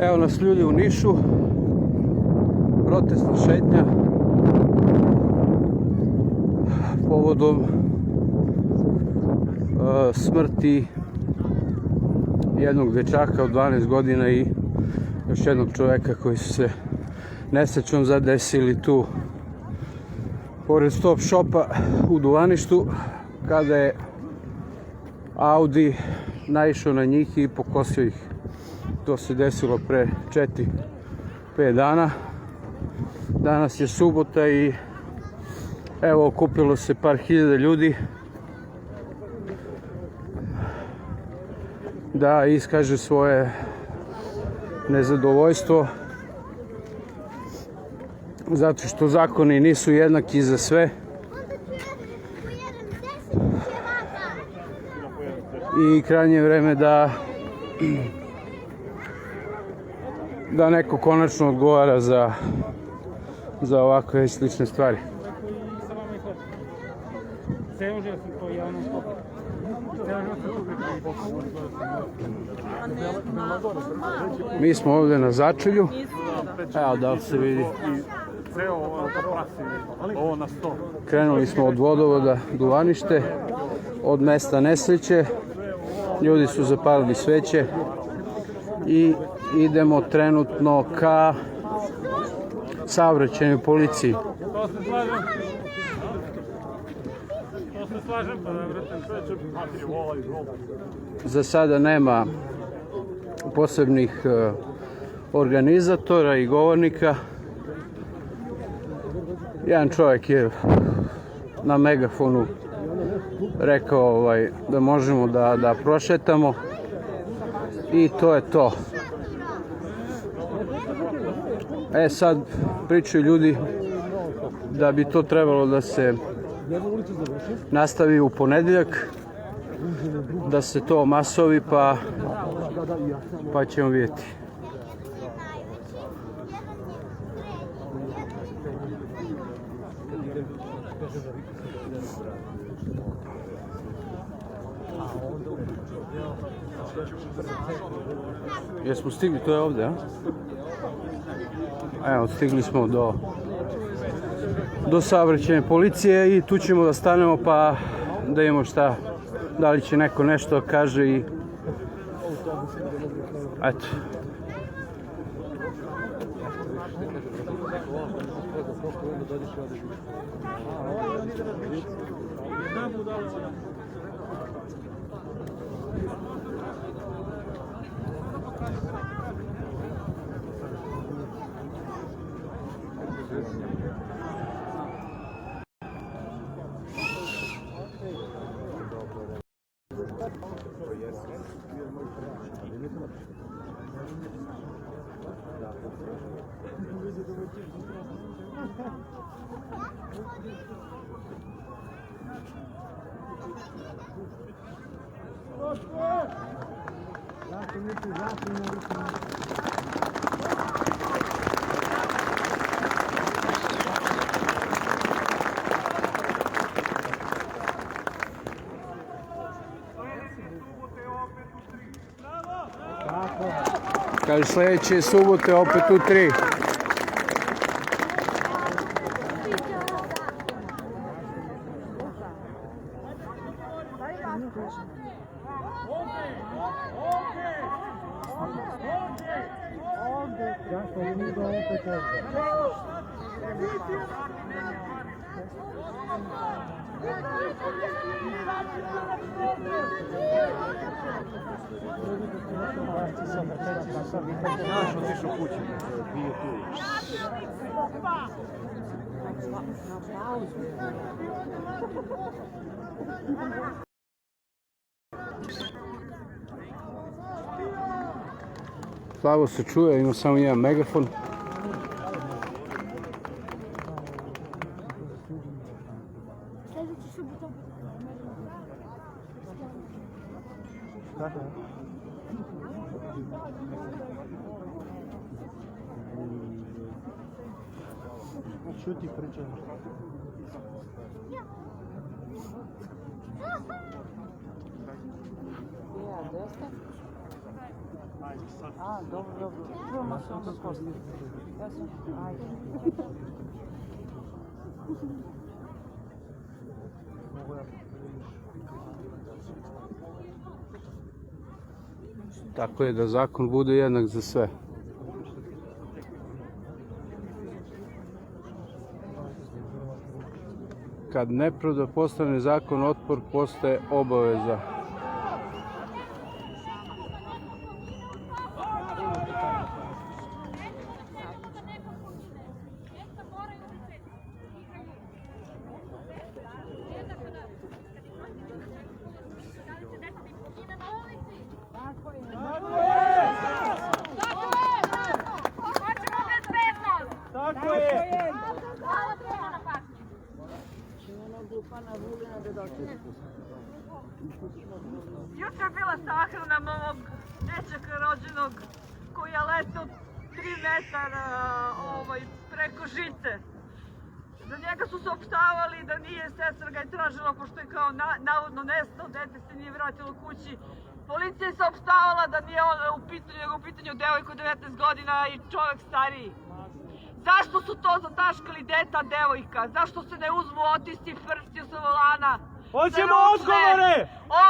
Evo nas ljudi u Nišu, protestna šetnja povodom smrti jednog dečaka od 12 godina i još jednog čoveka koji su se nesrećom zadesili tu pored stop shopa u Duvaništu kada je Audi naišao na njih i pokosio ih. To se desilo pre 4-5 dana. Danas je subota i evo okupilo se par hiljada ljudi da iskaže svoje nezadovoljstvo zato što zakoni nisu jednaki za sve i krajnje je vreme da neko konačno odgovara za ovakve slične stvari. Mi smo ovdje na začelju. Evo da li se vidi. Krenuli smo od vodovoda Duvanište, od mesta nesreće. Ljudi su zapalili sveće i idemo trenutno ka saobraćajnoj policiji. Za sada nema posebnih organizatora i govornika. Jedan čovjek je na megafonu rekao da možemo da prošetamo i to je to. Sad pričaju ljudi da bi to trebalo da se nastavi u ponedeljak, da se to masovi pa ćemo vidjeti. Jesmo stigli, to je ovdje, a? Evo, stigli smo do saobraćajne policije i tu ćemo da stanemo pa da imamo šta, da li će neko nešto kaže i eto. Kaže sljedeće subote opet u 3. Znaš, otišao kući. Slabo se čuje, imam samo jedan megafon. Što ti pričaš? Ja, dosta. A, dobro, dobro. Prvo sam to skošla. Ja sam, ajde. Tako je da zakon bude jednak za sve. Kad nepravda postane zakon, otpor postaje obaveza. Tako je! Juče je bila sahrana mog dečaka rođenog koji je letao 3 metara preko žice. Za njega su saopštavali da nije, sestra ga je tražila pošto je kao navodno nestao, dete se nije vratilo kući. Policija je saopštavala da nije u pitanju devojka od 19 godina i čovjek stariji. Zašto su to zataškali deta, devojka? Zašto se ne uzmu otisci prstiju sa volana? Hoćemo odgovore!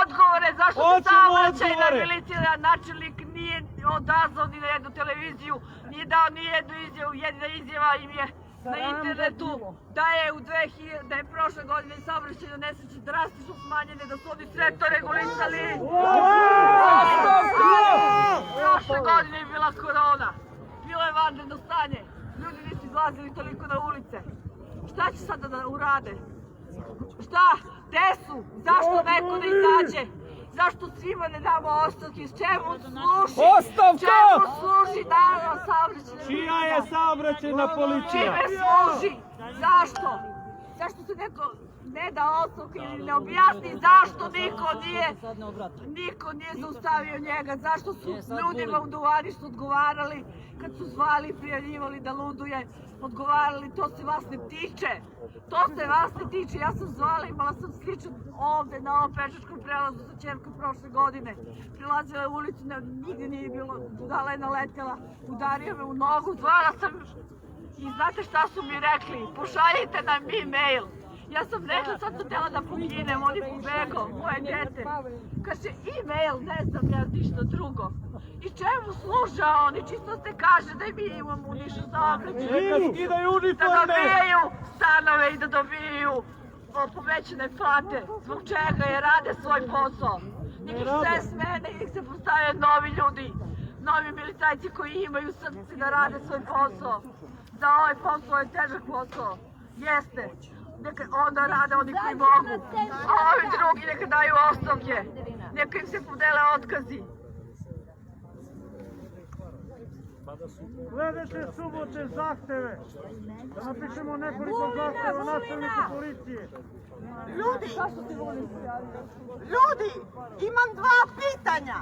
Odgovore! Zašto se Hoćemo saobraćajna odgovore! milicija načelnik nije odazvao ni na jednu televiziju, nije dao ni jednu izjavu, jedina izjava im je na internetu da je prošle godine saobraćajne nesreće drastično smanjene, da su oni sve to regulisali. Prošle godine je bila korona, bilo je vanredno stanje. Ljudi nisu izlazili toliko na ulice. Šta će sada da urade? Šta? Gde su? Zašto neko ne izađe? Zašto svima ne damo ostavke? Čemu služi? Ostavka! Čemu služi naravno saobraćajna? Čija je saobraćajna policija? Čime služi? Zašto? Zašto se neko ne da ostavke ili ne objasni zašto niko nije zaustavio njega? Zašto su ljudima u duvarištu odgovarali kad su zvali, prijavljivali da luduje, odgovarali, to se vas ne tiče. To se vas ne tiče. Ja sam zvala, imala sam sličan ovde na ovom pešačkom prelazu sa ćerkom prošle godine. Prilazila je u ulicu, nigdje nije bilo, budala je naletela, udario me u nogu, zvala sam i znate šta su mi rekli? Pošaljite nam e-mail. Ja sam rekla, sad sam htjela da poginem, oni pobegao, moje dete. Kaže, e-mail, ne znam ja ništa drugo. I čemu služe oni? Čisto se kaže da mi imamo u Nišu saobraćaj. Da dobijaju stanove i da dobijaju povećane plate. Zbog čega je rade svoj posao. Njih sve smene, njih se postavljaju novi ljudi. Novi milicajci koji imaju srce da rade svoj posao. Za ovaj posao je težak posao. Jeste. Neka onda rade oni koji mogu. A ovi drugi neka daju ostavke. Neka im se podele otkazi. Sledeće subote zahteve. Da napišemo nekoliko zahteva načelniku policije. Ljudi, imam 2 pitanja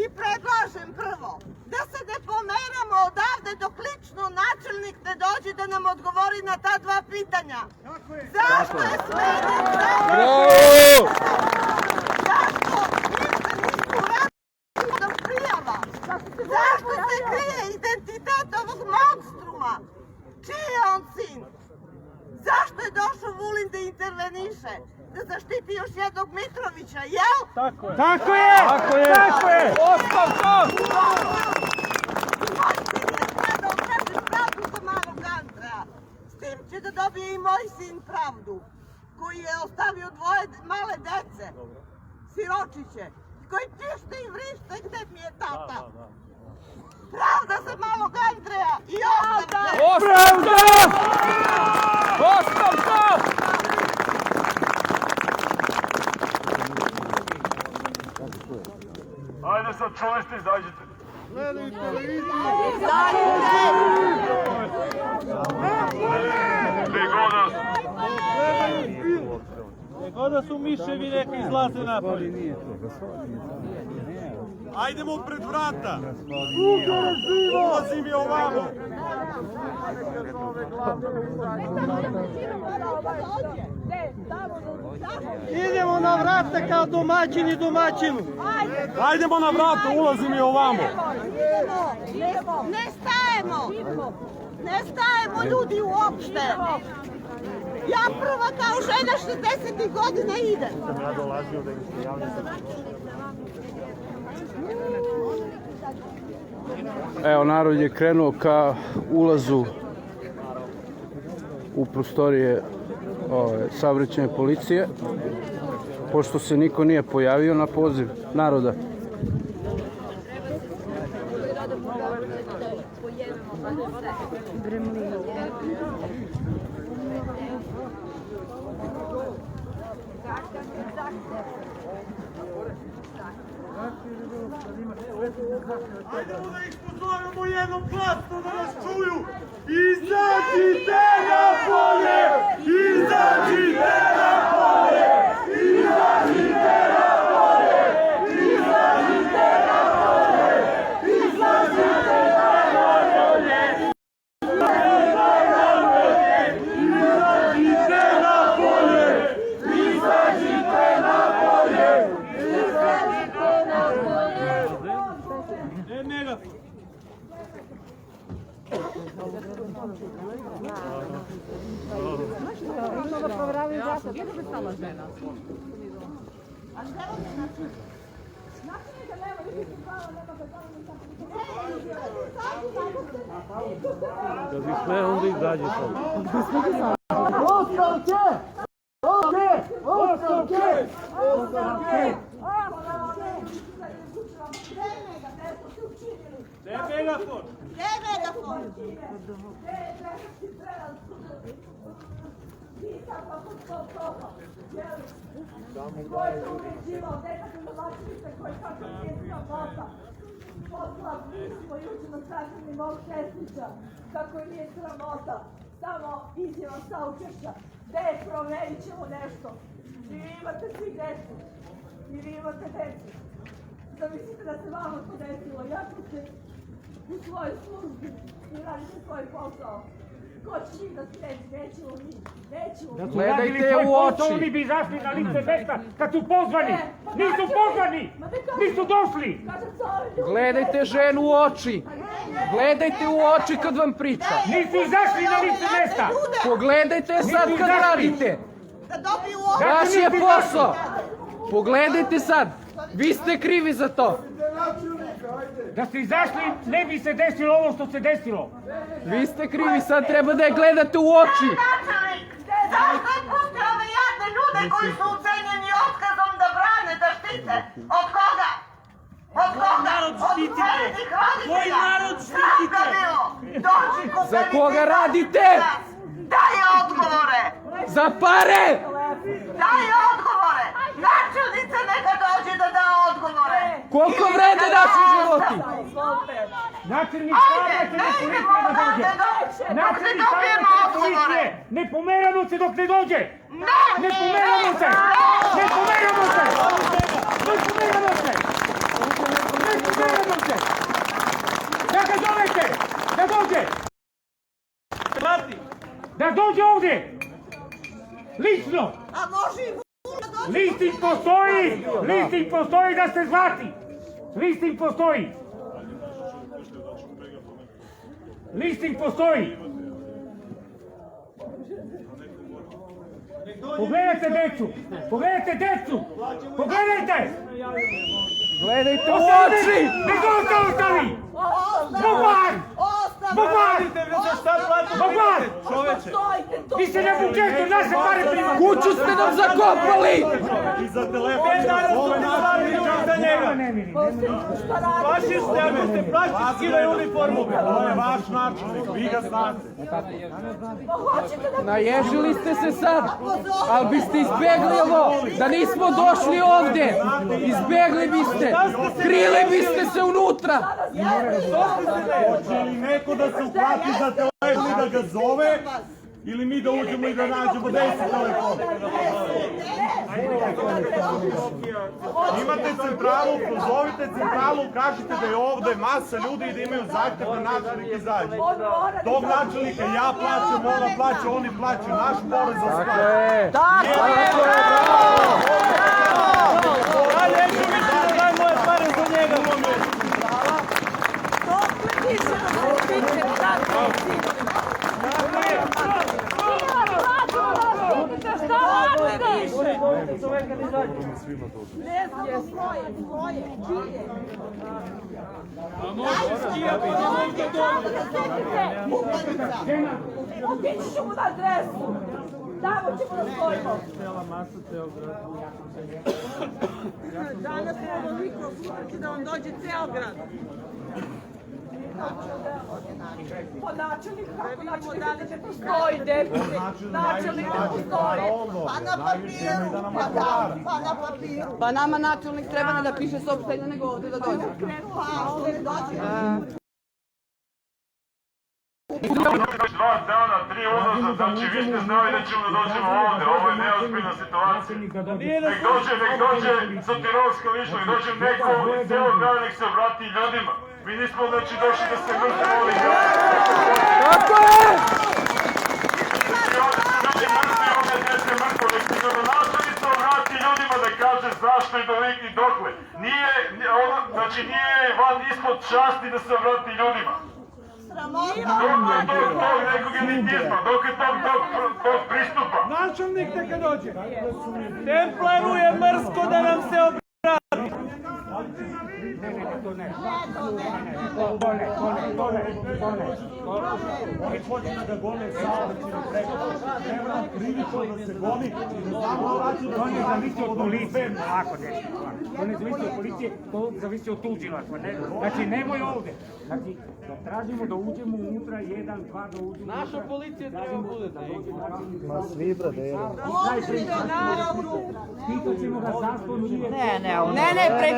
i predlažem prvo da se ne pomeramo odavde dok lično načelnik ne dođe da nam odgovori na ta 2 pitanja. Zašto je smenjen? Zašto ništa nisu uradili do prijava? Zašto se krije identitet ovog monstruma? Čiji je on sin? Zašto je došao Vulin da interveniše? Da zaštiti još jednog Mitrovića, jel? Tako je! Tako je! Tako je! Ostavka! Moj sin je gledao traži pravdu za malog Andreja. S tim će da dobije i moj sin pravdu, koji je ostavio 2 male dece, siročiće, koji tište i vrište gde mi je tata. Pravda za malog Andreja i ostavka! Ostavka! Ostavka! Ajde sad čovjesti, izađite. Nego da su miševi neka izlaze napolje. Ajdemo pred vrata. Ulazi mi ovamo. Ove glavne Idemo na vrata kao domaćini domaćinu. Hajdemo na vrata, ulazimo i ovamo. Ne stajemo. Ne stajemo ljudi uopšte. Ja prva kao žena 60 godina idem. Evo, narod je krenuo ka ulazu u prostorije saobraćajne policije, pošto se niko nije pojavio na poziv naroda. Hajdemo da ih pozovemo jednom glasno da nas čuju. Izađite napolje! Izađite napolje! Izađite napolje! Izađite napolje! Izađite napolje! Izađite napolje! Izađite napolje! Kako nije sramota, samo izjava saučešća. Gde promenit ćemo nešto? I vi imate svi decu. I vi imate decu. Zamislite da se vama to desilo. Ja ću se u svojoj službi i radite svoj posao. Ko će njih da sreći? Nećemo mi. Nećemo. Gledajte u oči. Oni bi izašli na lice mesta kad su pozvani. Nisu pozvani. Nisu došli. Gledajte ženu u oči. Gledajte u oči kad vam priča. Nisu izašli na lice mesta. Pogledajte sad kad radite. Da dobiju Vaš je posao. Pogledajte sad. Vi ste krivi za to. Da ste izašli ne bi se desilo ovo što se desilo. Vi ste krivi, sad treba da je gledate u oči. Zašto je pustio ove jadne ljude koji su ucenjeni otkazom da brane, da štite? Od koga? Od koga? Od usvojenih roditelja? Koji narod štitite? Za koga radite? Daj odgovore! Za pare! Daj odgovore! Načelnica neka dođe da da odgovore! Koliko vrede naši životi? Načelnik Ajde, ne idemo odavde dok ne dobijemo odgovore! Ne pomeramo se dok ne dođe! Ne! Ne pomeramo se! Ne pomeramo se! Ne pomeramo se! Ne pomeramo se! Da ga zovete! Da dođe! Da dođe ovdje! Lično! A može i da dođe... Listing postoji! Listing postoji da ste zvati! Listing postoji! Listing postoji! Pogledajte decu! Pogledajte decu! Pogledajte! Gledajte u oči! Nego ste ostali! Bogvan! Bogvan! Bogvan! Vi ste na budžetu naše pare primali! Kuću ste nam zakopali! I za telefon. Ove naše za njega. Fašiste, ako ste fašisti skidaju uniformu. Ovo je vaš načelnik, vi ga znate. Naježili ste se sad, ali biste izbjegli ovo, da nismo došli ovdje. Izbjegli biste, krili biste se unutra. Hoće li neko da se uplati za telefon i da ga zove? Ili mi da uđemo i da nađemo 10 ovih ovdje. Imate centralu, pozovite centralu, kažite da je ovdje masa ljudi i da imaju zahtjev da načelnik izađe. Tog načelnika ja plaćam, ona plaća, oni plaćaju, naš porez za sve. Tako je! Ja neću više da daj moje pare za njega. Dokle više da se piće tako je? Šta radite? Ne znam svoje, čije. Otići ćemo na adresu. Tamo ćemo da stojimo. Danas je ovoliko, sutra će da vam dođe ceo grad. Po načelnik, kako načelnik ne postoji, debili. Načelnik ne postoji. Pa na papiru, pa na papiru. Pa nama načelnik treba ne da piše saopštenje, nego ovdje da dođe. Pa ovdje dođe. 2 dana, 3 odnosa, znači vi ste znali da ćemo da dođemo ovdje, ovo je neozbiljna situacija. Nek dođe sa Tirolska lišta, nek dođe neko iz celog grada, nek se obrati ljudima. Mi nismo znači došli da se mrtvo voli ljudi. Tako je! I ovdje se ljudi mrtvi, ovdje djece mrtvo, nek se gradonačelnica obrati ljudima da kaže zašto i dokle. Nije, znači nije van ispod časti da se obrati ljudima. Dok je tog nekog elitizma, dok je tog pristupa. Načelnik neka dođe. Templeru je mrsko da nam se obrati. Oni hoće da ga gone saobraćajnim prekršajem. Treba nam krivično da se goni. To ne zavisi od policije, ovako nešto. To ne zavisi od policije, to zavisi od tužilaštva. Znači, nemoj ovde. Znači, da tražimo da uđemo unutra, 1, 2, da uđemo. Naša policija treba budete. Ma svi, brate, pitaćemo ga zašto nije... Ne, pred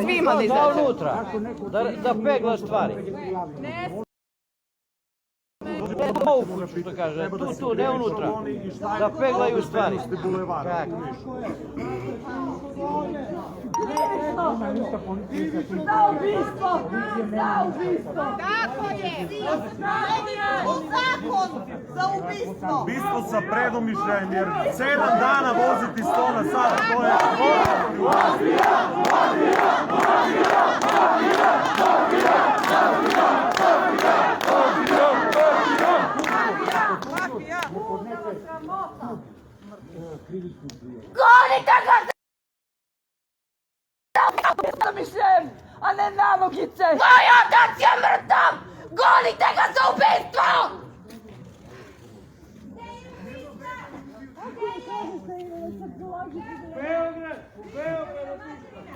svima da izađe. Unutra, da pegla stvari. Što kaže, tu, ne unutra, da peglaju stvari. Za ubistvo! Za ubistvo! Tako je! U zakon za ubistvo! Ubistvo sa predomišljajem, jer 7 dana voziti 100 na sat, to je... Gonite ga za mišljem, a ne na nogice! Moj otac je mrtav! Gonite ga za ubistvo!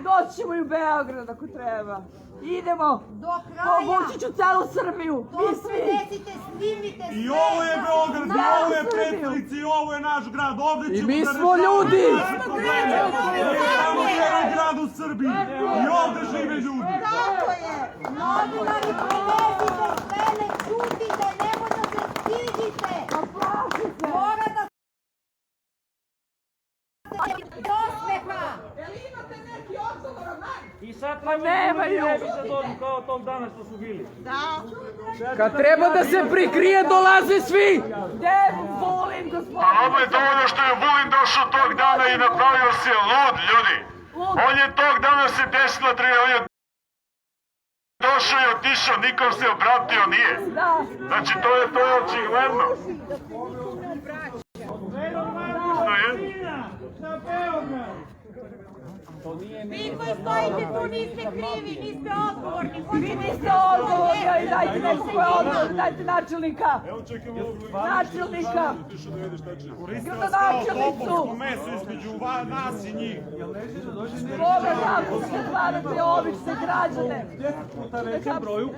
Doći ćemo i u Beograd ako treba. Idemo! Povući ću celu Srbiju! Mi svi! I ovo je Beograd, i ovo je predstavnica, i ovo je naš grad, ovdje ćemo mi da smo rešavamo ljudi! naše probleme. Ovo je samo jedan grad u Srbiji i ovdje žive ljudi. Tako je! Novinari, prevezite sve, ne čutite, nemoj da se stidite! Mora da se do smeha! Imate neki odgovor od mene? I sad nemaju. da dođu kao tog dana što su bili. Kad treba da se prikrije, dolaze svi! Gde Vulin, gospodin? A ovo je dovoljno što je Vulin došao tog dana i napravio se lud, ljudi. On je tog dana se desila, on je došao i otišao, nikom se obratio nije. Znači to je očigledno. Što je? Vi koji stojite tu niste krivi, niste odgovorni. Vi niste odgovorni, ali dajte neko ko je odgovorni, dajte načelnika. Načelnika. Topovsko meso između nas i njih. Boga tako se stvarate obične građane. Većem broju.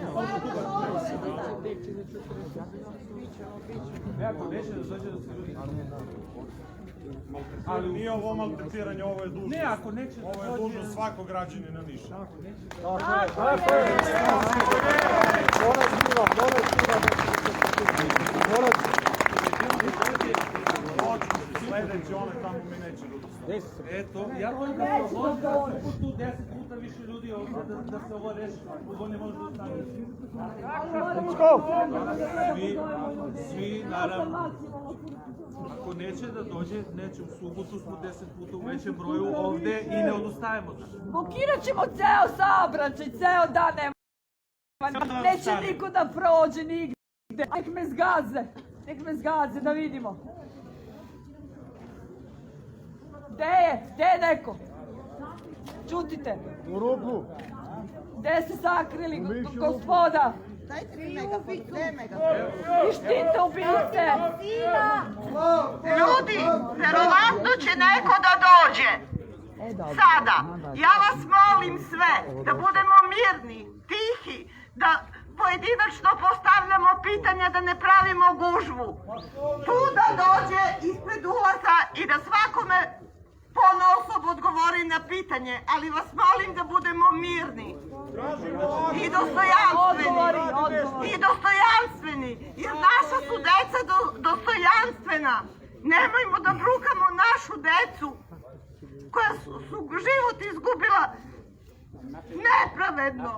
Ali nije ovo maltretiranje, ovo je dužnost. Ne, ako neće... Ovo je dužnost svakog građanina Niša. sledeći, onaj tamo mi neće ljudi. Eto, ja bojim da se ovo tu 10 puta više ljudi ovdje da se ovo reši. Ovo ne može da ostane. Svi, naravno, ako neće da dođe, neće, u subotu smo 10 puta u većem broju ovde i ne odustajemo. Blokirat ćemo ceo saobraćaj, ceo dan neće niko da prođe nigde. Nek me zgaze da vidimo. Gde je neko? Čutite. U ruku. Gde se sakrili, gospoda? Dajte mi megafon, gde je megafon? I štite ubice. Ljudi, verovatno će neko da dođe. Sada, ja vas molim sve da budemo mirni, tihi, da pojedinačno postavljamo pitanja, da ne pravimo gužvu. Tu da dođe ispred ulaza i da svakome ponaosob odgovori na pitanje, ali vas molim da budemo mirni i dostojanstveni, jer naša su deca dostojanstvena. Nemojmo da brukamo našu decu koja su život izgubila nepravedno.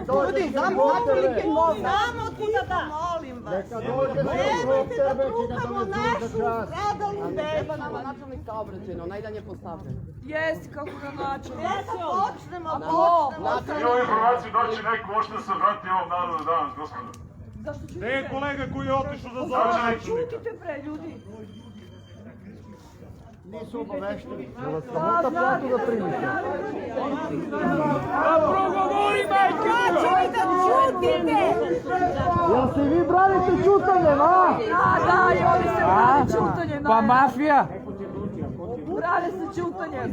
Ljudi, samo kuda da molim vas. Nemojte da brukamo našu radalnu decu. Načelnik saobraćajno, najdan je postavljen. Jesi kako ga načelnik. Počnemo. Imamo informaciju da će neko možda se vrati ovom narodu danas, gospodo. Gde je kolega koji je otišao da zove načelnika? Čutite pre, ljudi. Nisu obavešteni. Sramota platu da primite. Progovori, majke! Čujte, čutite! Jel se vi branite čutanjem, a? Da, i oni se brane čutanjem. Pa mafija! Brane se čutanjem.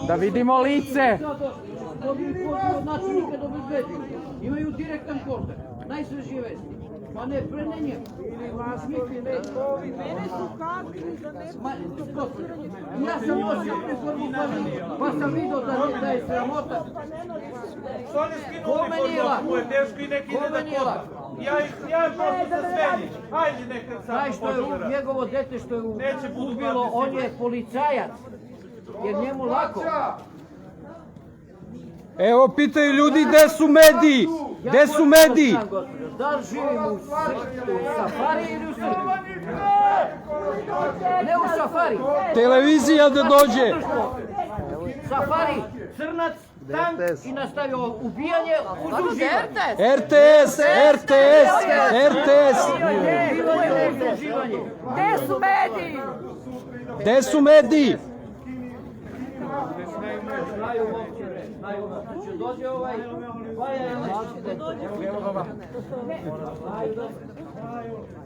Da vidimo lice! Načelnika da obezbeđuju. Imaju direktan kontakt. Najsvežije vesti. Pa ne, pre ne njemu. Mene su kakli za ne... Ja sam nosio uniformu pa sam vidio da je sramota. Što ne skinu uniformu? Ovo je teško i neki ide da koda. Ja prosto sa Svenjić. Hajde nekad sad. Taj što je njegovo dete što je ubilo, on je policajac. Jer njemu lako. Evo pitaju ljudi gde su mediji? Gde su mediji? Da li živim u safari ili u Srbiji? Ne u safari. Televizija da dođe. Safari, crnac, tank i nastavio ubijanje uz uživanje. RTS! Gde su mediji? Gde su mediji? Znaju momče, će dođe ovaj,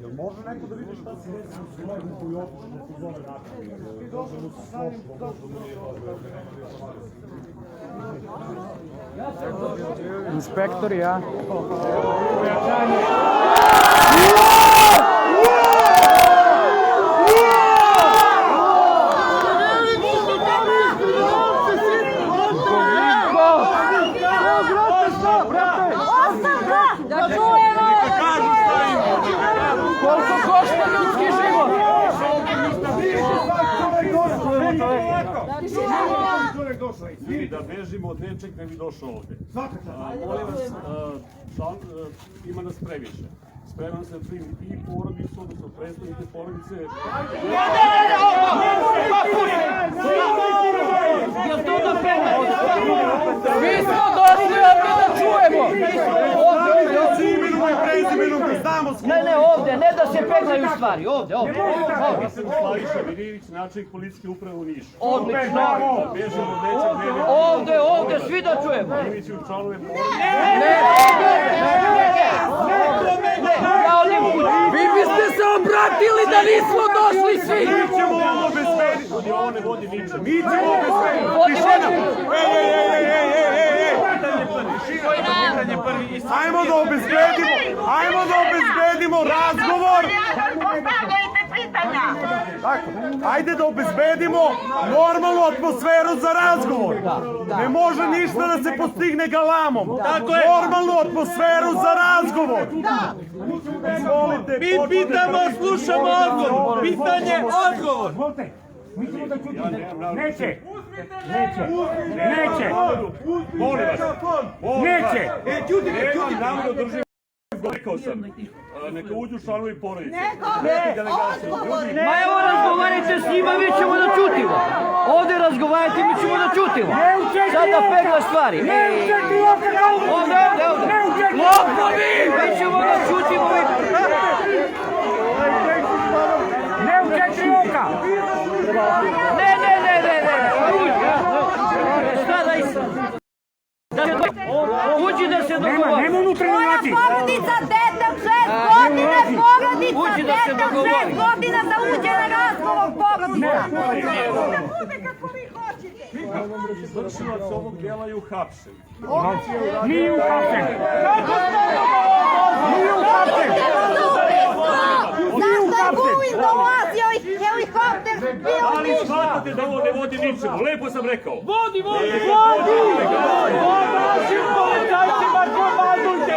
Jel može neko da vidi šta se desi u kolegu koji je otišao da se zove načelnika? Inspektori, ja? Da čujemo! Koliko košta ljudski život? Vidi da bežimo od nečeg da bi došao ovde. Molim vas, ima nas previše. Spreman se primi i porodicu, odnosno predstavnike porodice. Jel to da pene? Mi smo došli ovdje da čujemo! Imenom i prezimenom da znamo s kim. Ne, ovde, ne da se peglaju stvari, ovde. Ja sam Slaviša Virijević, načelnik policijske uprave u Nišu. Odlično. Bežimo od nečeg ne bi... Ovde, svi da čujemo. Iviću članove porodice. Vi biste se obratili da nismo došli svi! Mi ćemo ovo obezbediti. Ljudi, ovo ne vodi ničem. Mi ćemo obezbediti. Tišina. Ajmo da obezbedimo razgovor. Postavljajte pitanja. Ajde da obezbedimo normalnu atmosferu za razgovor. Ne može ništa da se postigne galamom. Normalnu atmosferu za razgovor. Mi pitamo, slušamo odgovor. Pitanje, odgovor. Mi ćemo da čutimo. Neće. Neće. Rekao sam, neka uđu članovi porodice. Ma evo razgovarajte s njima, mi ćemo da čutimo. Ovdje razgovarajte, mi ćemo da čutimo. Sad da pegla stvari. Ovdje. Lopovi! Mi ćemo da čutimo. Ne u 4 oka. Ne. Šta da uđi da se dogovori. Nema unutra naći. Porodica, dete od 6 godine, porodica, dete od 6 godina da uđe na razgovor, porodica. Izvršilac ovog djela je uhapšen. Nije uhapšen. Zašto je Vulin dolazio i helikopter bio Ali shvatate da ovo ne vodi ničemu. Lepo sam rekao. Vodi! Našim policajcima komandujte!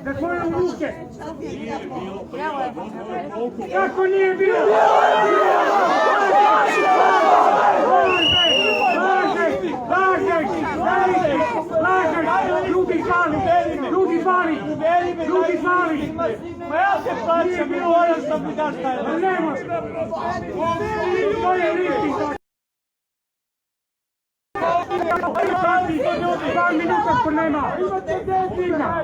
Da tvoje u ruke. Kako nije bilo? Lažeš! Ljudi zvali! Ma ja se plaćam i moram sam mi daš taj. Ne može! To je listi! 2 minuta ko nema! Imate detina!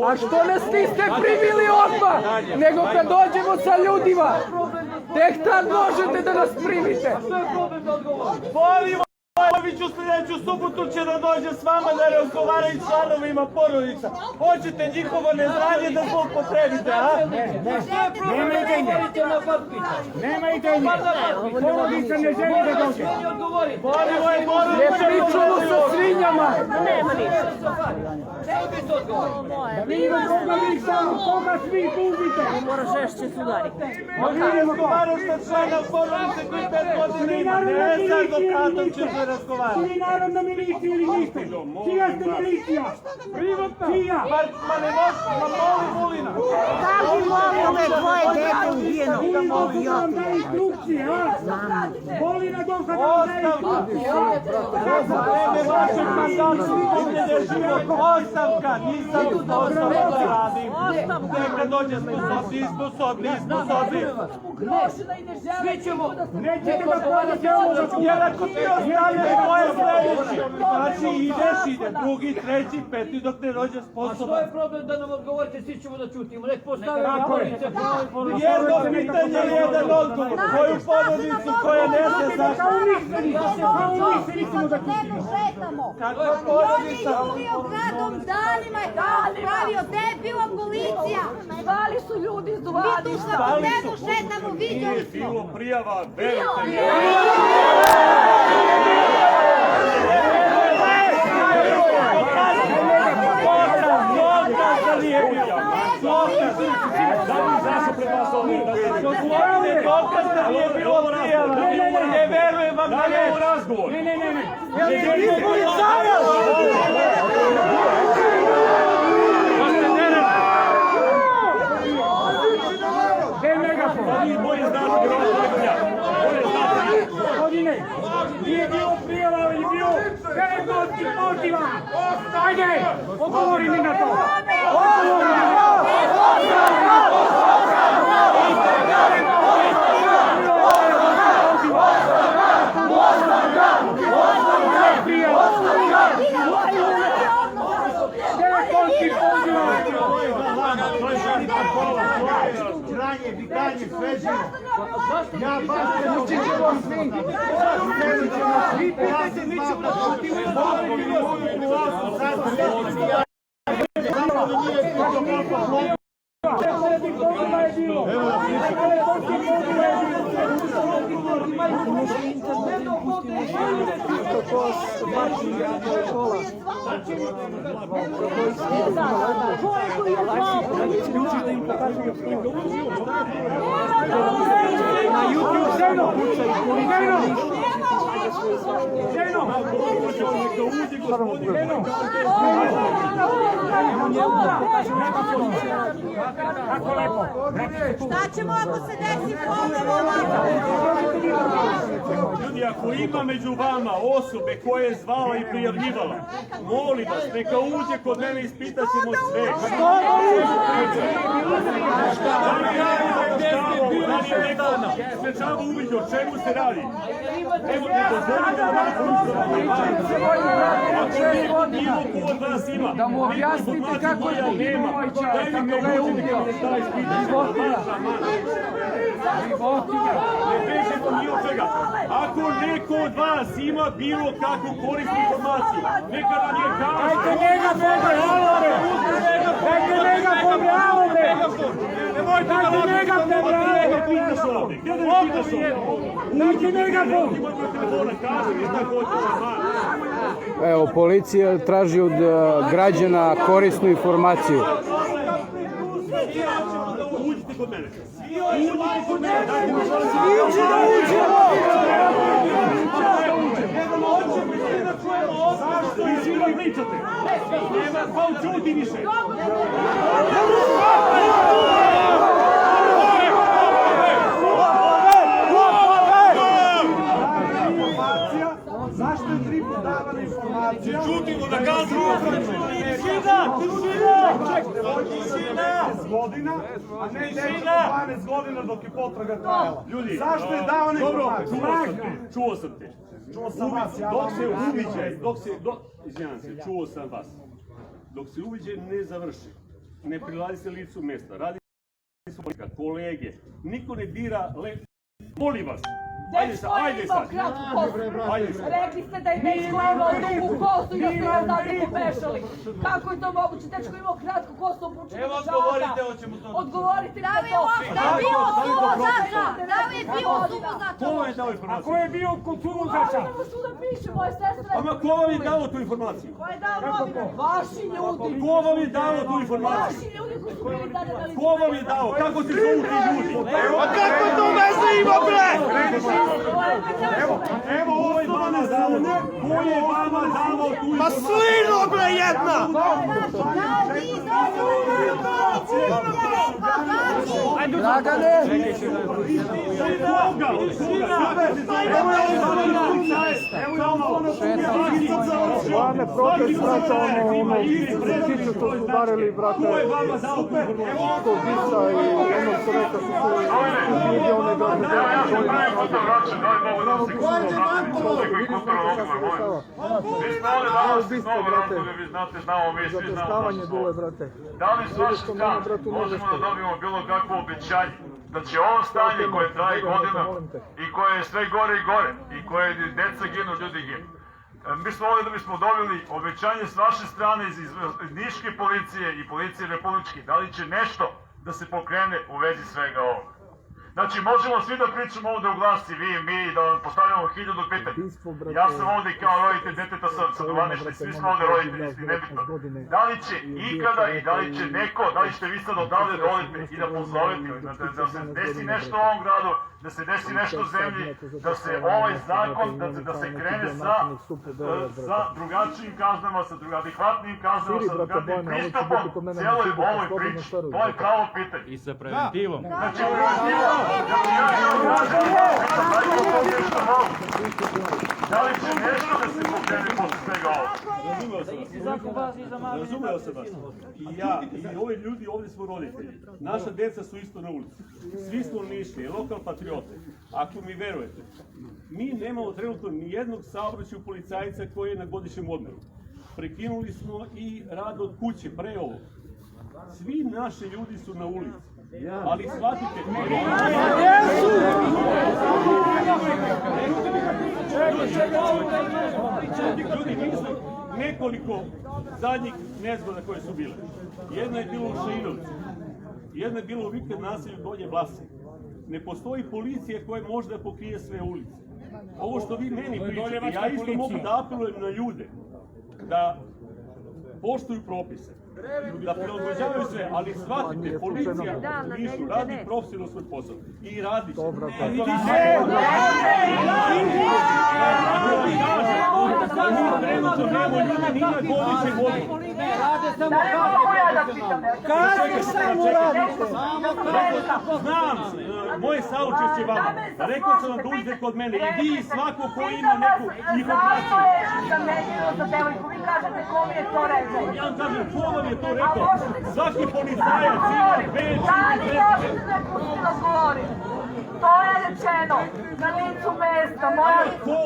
A što nas niste primili odmah, nego kad dođemo sa ljudima? Tek tad možete da nas primite. Volimo Ivanoviću sljedeću subotu će da dođe s vama da razgovara i članovima porodica. Hoćete njihovo neznanje da zloupotrebite, a? Nema idenje! Nema idenje! Porodica ne želi da dođe! Volimo je Ne porodicu! pričamo sa svinjama. Da vidimo koga svi tužite! Mi razgovaramo sa člana porodice koji 5 godina ima. Ne sa advokatom ćete razgovarati. Ili narodna milicija ili niste? Čija ste milicija? Privatna? Čija? Ma ne možete, ma molim Vulina. Kaži molim ove tvoje dete ubijeno. Volina da vam da instrukcije, a? Volina došla da vam da instrukcije, a? Za vreme vašeg mandata ovdje je život ostavka. Nisam sposoban da radim. Neka dođe sposobni. Svi ćemo. Nećete da podate ovo. Jer ako ti ostavljaju moje sljedeći, znači ideš, drugi, treći, peti dok ne dođe sposoban. Što je problem da nam odgovorite, svi ćemo da čutimo, nek postavimo Tako je. Jedno pitanje, jedan odgovor. Koju porodicu koja nese zašto? Kao mi se nismo da čutimo. Kakva On je porodica? jurio gradom danima je pravio, gde je bila policija? Zvali su ljudi iz Mi Duvani. tu svakodnevno šetamo, vidjeli smo. Bilo prijava, verujte mi. Dokaz da nije bilo prijava. Ne verujem vam da je razgovor. Ne. Ti policajac! Gde megafon? Bolje znate vjerovatno nego ja. Bolje znate. Godine, nije bilo prijava, ali je bio protiv vas! Ajde! Odgovori mi na to! Odgovori mi na to! Vitanje, sve živo. Ja baš ne učinimo svi. Vi pitajte, mi ćemo dati u Na YouTube Zeno! Šta ćemo ako se desi ponovo ovako? Ljudi, ako ima među vama osobe koje je zvala i prijavljivala, molim vas, neka uđe kod mene i ispitat ćemo sve. Da li je neko sprečava uviđe, o čemu se radi? Evo, ne dozvolite da vam bilo ko od vas ima. Da mu objasnite kako je poginuo ovaj čovjek, kako ga je ubio. Ne bežemo ni od čega. Ako neko od vas ima bilo kakvu korisnu informaciju, neka nam je kaže. Dajte njega pobravore! Dajte njega pobravore! Dajte njega pobravore! Gdje da me pitaš ovdje? Dajte njega Evo, policija traži od građana korisnu informaciju. Uđite kod mene. Uđite kod mene. Uđi da uđemo! Zašto i svi vi pričate? Pa učuti više. Zašto je triput davana informacija? Čutimo da kažu. Tišina! 10 godina, a ne 12 godina dok je potraga trajala. Ljudi, zašto je davana informacija? Čuo sam te. Čuo sam vas, ja Dok vam se ne uviđaj, izvinjam se, čuo sam vas. Dok se uviđaj ne završi, ne prilazi se licu mjesta, radi se kolege, niko ne bira molim vas. Ajde sad, ajde sad. Rekli ste da je dečko imao dugu kosu i da ste ga znate popešali. Kako je to moguće? Dečko imao kratku kosu obučenu šaka. Evo odgovorite, hoćemo to. Odgovorite mi na to. Da li je bio suvozača? Da li je bio suvozača? Ko vam je dao informaciju? Ko je bio kod suvozača? Možemo što da piše, moje sestre. Ama ko vam je dao tu informaciju? Ko je dao novinar? Vaši ljudi. Ko vam je dao tu informaciju? Vaši ljudi koji su bili tada na licu. Ko vam je dao? Kako se zovu ti ljudi? A kako to veze ima, bre? Evo ovo je vama dao. Ko je vama dao tu Pa informaciju? slino, bre, jedna! Dragane! Glavne protest, brate, ono, kicu što su udarili, brate, Ko je vama dao tu informaciju? kod Bisa i onog čoveka su ljudi, one dođe. Ja sam prvi put vraćan, daj mogu da se kulturno molim. Vi smo ovdje danas novo razloga, vi znate, znamo, mi svi znamo. Zateštavanje dule, brate. Da li s vašeg strana možemo da dobijemo bilo kakvo obećanje da će ovo stanje koje traje godinama i koje je sve gore i gore i koje deca ginu, ljudi ginu. Mi smo ovdje da bismo dobili obećanje s vaše strane iz Niške policije i policije republičke. Da li će nešto da se pokrene u vezi svega ovoga? Znači, možemo svi da pričamo ovdje u glasi, vi i mi, da vam postavljamo 1000 pitanja. Ja sam ovdje kao roditelj deteta sa dovaništa, svi smo ovdje roditelji, nebitno. Da li će ikada i da li će neko, da li ćete vi sad odavde dolite i da pozovete, da se desi nešto u ovom gradu, da se desi nešto u zemlji, da se ovaj zakon, da se krene sa drugačijim kaznama, sa adekvatnim kaznama, sa drugačijim pristupom cijeloj ovoj priči. To je pravo pitanje. I sa preventivom. Znači, preventivom. Da li će nešto da se pokrene po svega ovo. Razumeo sam vas. I ja, i ovi ljudi ovdje smo roditelji. Naša djeca su isto na ulici. Svi smo Nišli, lokal patriote. Ako mi verujete, mi nemamo trenutno ni jednog saobraćaja policajca koji je na godišnjem odmoru. Prekinuli smo i rad od kuće, pre ovo. Svi naši ljudi su na ulici. Ali shvatite... Ljudi, mislim, nekoliko zadnjih nezgoda koje su bile. Jedna je bila u Šeinovcu, jedna je bila u vikend naselju Donje Vlase. Ne postoji policija koja može da pokrije sve ulice. Ovo što vi meni pričate, ja isto mogu da apelujem na ljude da poštuju propise, da prilagođavaju sve, ali shvatite, policija u Nišu radi profesionalno svoj posao i radi će. Trenutno nemamo ljude ni na godišnjem odmoru. Kako samo radite? Znam, moje saučešće vama. Rekao sam vam da uđete kod mene i vi i svako ko ima neku informaciju. Vi kažete ko mi je to rekao. Ja vam kažem, ko vam je to rekao? Svaki policajac ima već Da li možete neku sila govoriti? To je rečeno na licu mesta. Ko?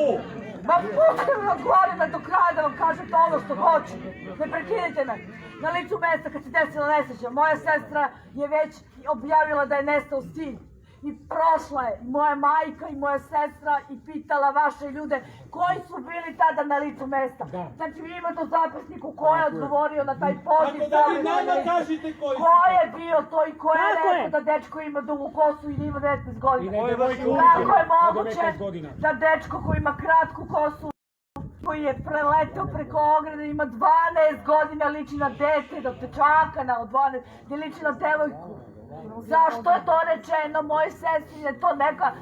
Ma pustite mi vam govorite do kraja da vam kažete ono što hoću. Ne prekinite me. Na licu mesta kad se desila nesreća, moja sestra je već objavila da je nestao sin. I prošla je i moja majka i moja sestra i pitala vaše ljude koji su bili tada na licu mesta. Znači vi imate u zapisniku ko je odgovorio na taj poziv. Tako da vi nama kažete koji su. Ko je bio to i ko je rekao da dečko ima dugu kosu i da ima 19 godina. Kako je moguće da dečko koji ima kratku kosu, koji je preletao preko ograde, ima 12 godina, liči na dete, do dečaka na 12, gdje liči na devojku. Zašto je to rečeno moje sestri, je to neka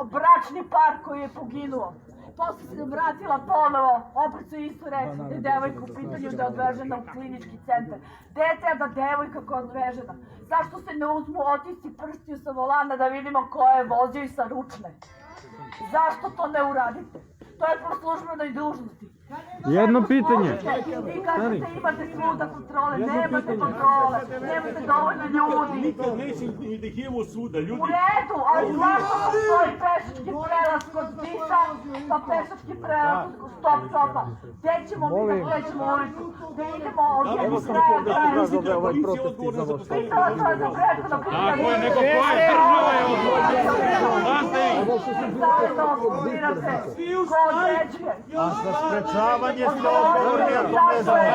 bračni par koji je poginuo. Posle se vratila ponovo, opet su isto rekli da je devojka u pitanju da je odvežena u klinički centar. Dete je da devojka koja je odvežena. Zašto se ne uzmu otisci prstiju sa volana da vidimo ko je vozio i sa ručne? Zašto to ne uradite? To je po službenoj dužnosti. Jedno pitanje. Vi kažete imate svuda kontrole, nemate kontrole, nemate dovoljno ljudi. Nikad neće ni da ih imamo svuda, ljudi. U redu, ali zašto postoji pešački prelaz kod Disa, pa pešački prelaz kod Stop Shopa? Gde ćemo mi da krećemo ulicu? Da idemo od jednog kraja do kraja? Pitala sam vas konkretno na pitanje. Tako je, neko ko je trnula je odgovorno. Zajedno okupirate ko određuje. A za sprečavanje ste odgovorni ako ne znate.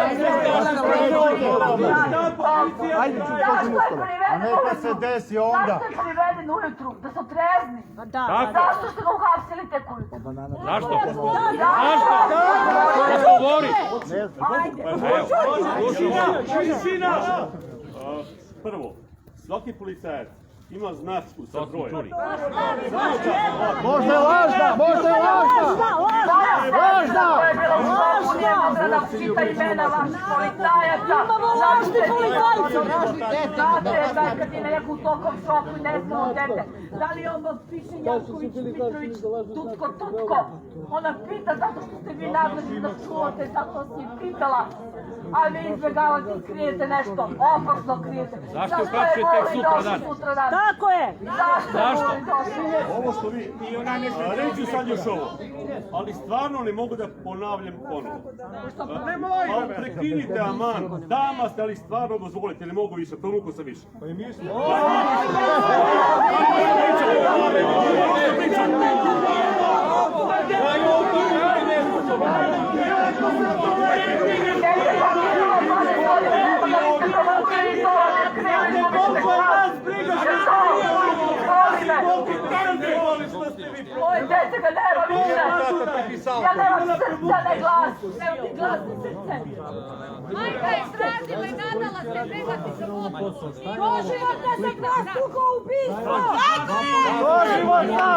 A neka se desi onda. Zašto je priveden ujutru? Da su trezni? Zašto ste ga uhapsili tek ujutru? Zašto? Zašto? Govori. Prvo, svaki policajac ima značku sa brojem. Možda je lažna, možda je lažna. Lažna! Da čita imena vaših policajaca. Imamo lažni policajci. Znate da kad je neko u tokom šoku i nestalo dete, da li on vam piše Janković, Mitrović, Tutko? Ona pita zato što ste vi nadležni da čuvate, zato vas je pitala. A vi izbjegavate i krijete nešto, opasno krijete. Zašto je tek sutradan? Tako je! Zašto? Ovo što vi, reću sad još ovo, ali stvarno ne mogu da ponavljam ponovo. Pa prekinite aman, dama ste, ali stvarno dozvolite, ne mogu više, provuku sam više. Pa i mi smo. Moje dete ga nema više. Ja nemam srca, ne glas. Nemam ti glas ni srce. Majka je stražila i nadala se pegati za vodu. Doživotna se dvostruko ubistvo! Doživotna!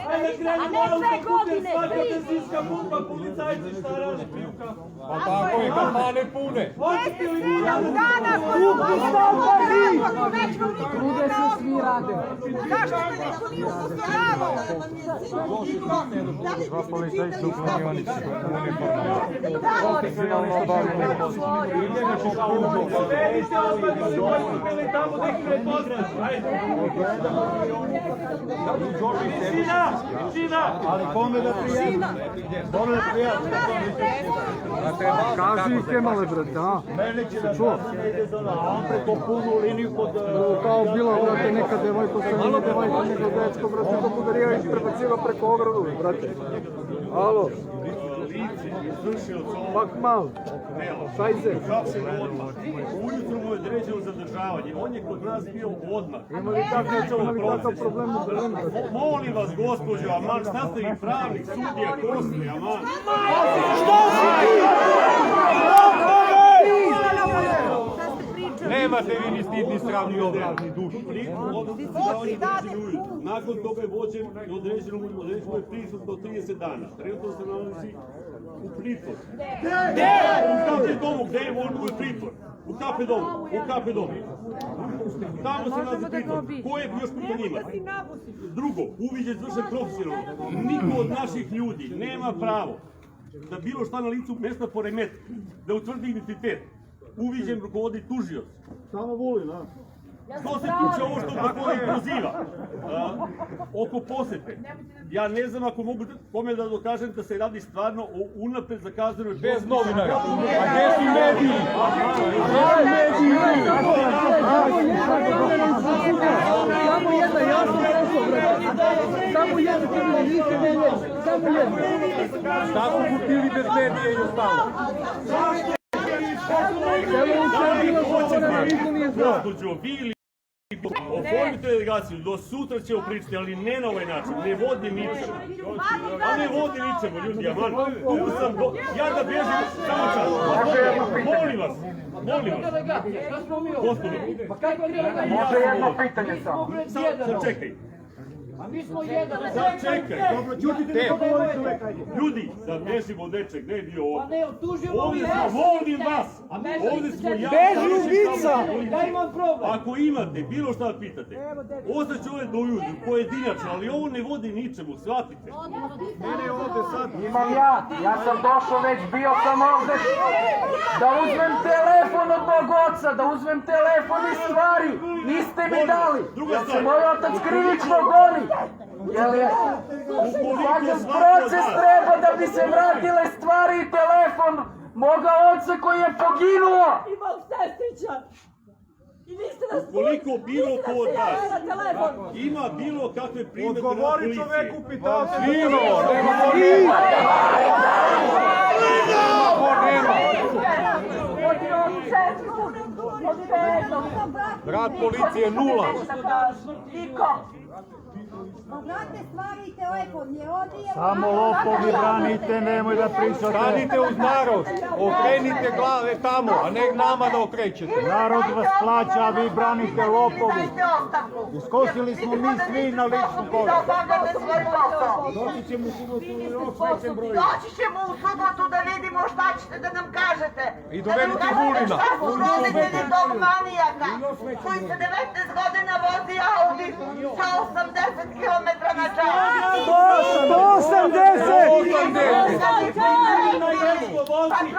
Ajde krenimo malo da kutem svakate ziska pumpa, policajci šta radi pivka. Pa tako je, kafane pune. Hoćete li vi da Krude se svira. rade. Zašto me neko nije upozoravao? Dva policajca u klonionici u uniformama. Ali kome da prijavim? Kome da prijavim? Kaži ih je male, brate, a? Mene će da a on preko punu liniju kod... Kao bilo, brate, neka devojka sa nije devojka, nego dečko, brate, ko Budarijević prebaciva preko ogradu, brate. Alo? Lice izvršioca Pak malo. Šajze. Ujutru mu je određeno zadržavanje. On je kod nas bio odmah. Ima li takav problem? Molim vas, gospođo, aman, šta ste i pravnik, sudija, kosli, aman. Nemate vi ni stid, ni sram, ni obraz, ni dušu. Nakon toga je vođen i određeno mu je pristup do 30 dana. Trenutno se nalazi u pritvor. U kafe domu, gde je on u pritvor? U kafe domu. Tamo se nalazi pritvor. Ko je još preko njima? Drugo, uviđaj zvršen profesionalno. Niko od naših ljudi nema pravo da bilo šta na licu mesta poremeti, da utvrdi identitet. Uviđen rukovodi tužioc. Samo Vulin, a? Što se tiče ovo što rukovodi poziva, oko posete, ja ne znam ako mogu kome da dokažem da se radi stvarno o unapred zakazanoj poseti. Bez novinara. A gdje su mediji? Samo jedna, ja sam rekao, brate. Samo jedna, samo jedna. Šta su kupili bez medija i ostalo? Gospođo, bili oformite delegaciju, do sutra ćemo pričati, ali ne na ovaj način, ne vodi ničemu. A ne vodi ničemu, ljudi, aman. Tu sam, ja da bežim, samo čas. Molim vas. Gospodo. Može jedno pitanje samo. Sad čekaj. A mi smo jedan. Sad čekaj. Ljudi, da bežimo deček, gde je bio Pa ovdje? ne, otužimo Ovdje smo, volim vas. Ovdje smo ja. Beži ubica! Ja imam problem. Ako imate bilo šta da pitate, ostaću ove do ujutru, pojedinačno, ali ovo ne vodi ničemu, shvatite. Mene ovdje sad... Imam ja sam došao već, bio sam ovdje da uzmem telefon od mog oca, da uzmem telefon i stvari, niste mi dali, jer se moj otac krivično goni, jer je proces treba da bi se vratile stvari i telefon moga oca koji je poginuo. Imam sestrića. I niste nas Koliko bilo ko od vas telefon. ima bilo kakve primete na Odgovori policiji? čoveku pitao se. Rad policije nula. Vrate stvari i telefon, je odije... Samo lopovi branite, nemoj da pričate. Stanite uz narod, okrenite glave tamo, a ne nama da okrećete. Narod vas plaća, a vi branite lopovi. Iskosili smo mi svi na ličnu kožu. Doći ćemo u subotu i još većem broju. Doći ćemo u subotu da vidimo šta ćete da nam kažete. I dovedite Vulina. Šta su roditelji tog manijaka koji se 19 godina vozi Audi sa 80 km na čas. 180!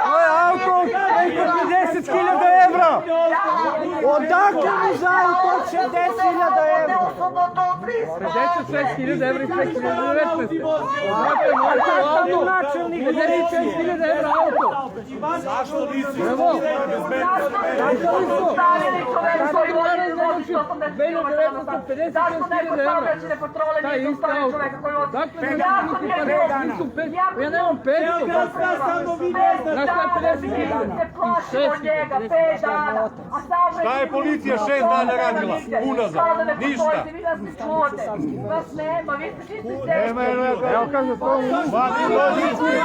To je auto od 50.000 evra! Odakle mu za auto od 60.000 evra? 56.000 evra i 5.019. Odakle mu auto 56.000 evra auto. Zašto nisi? Evo! Taj isti auto. Dakle, ja nemam 500. Šta je policija 6 dana radila? Unazad. Ništa. Nema je, evo kaže to. Vadi ložicu i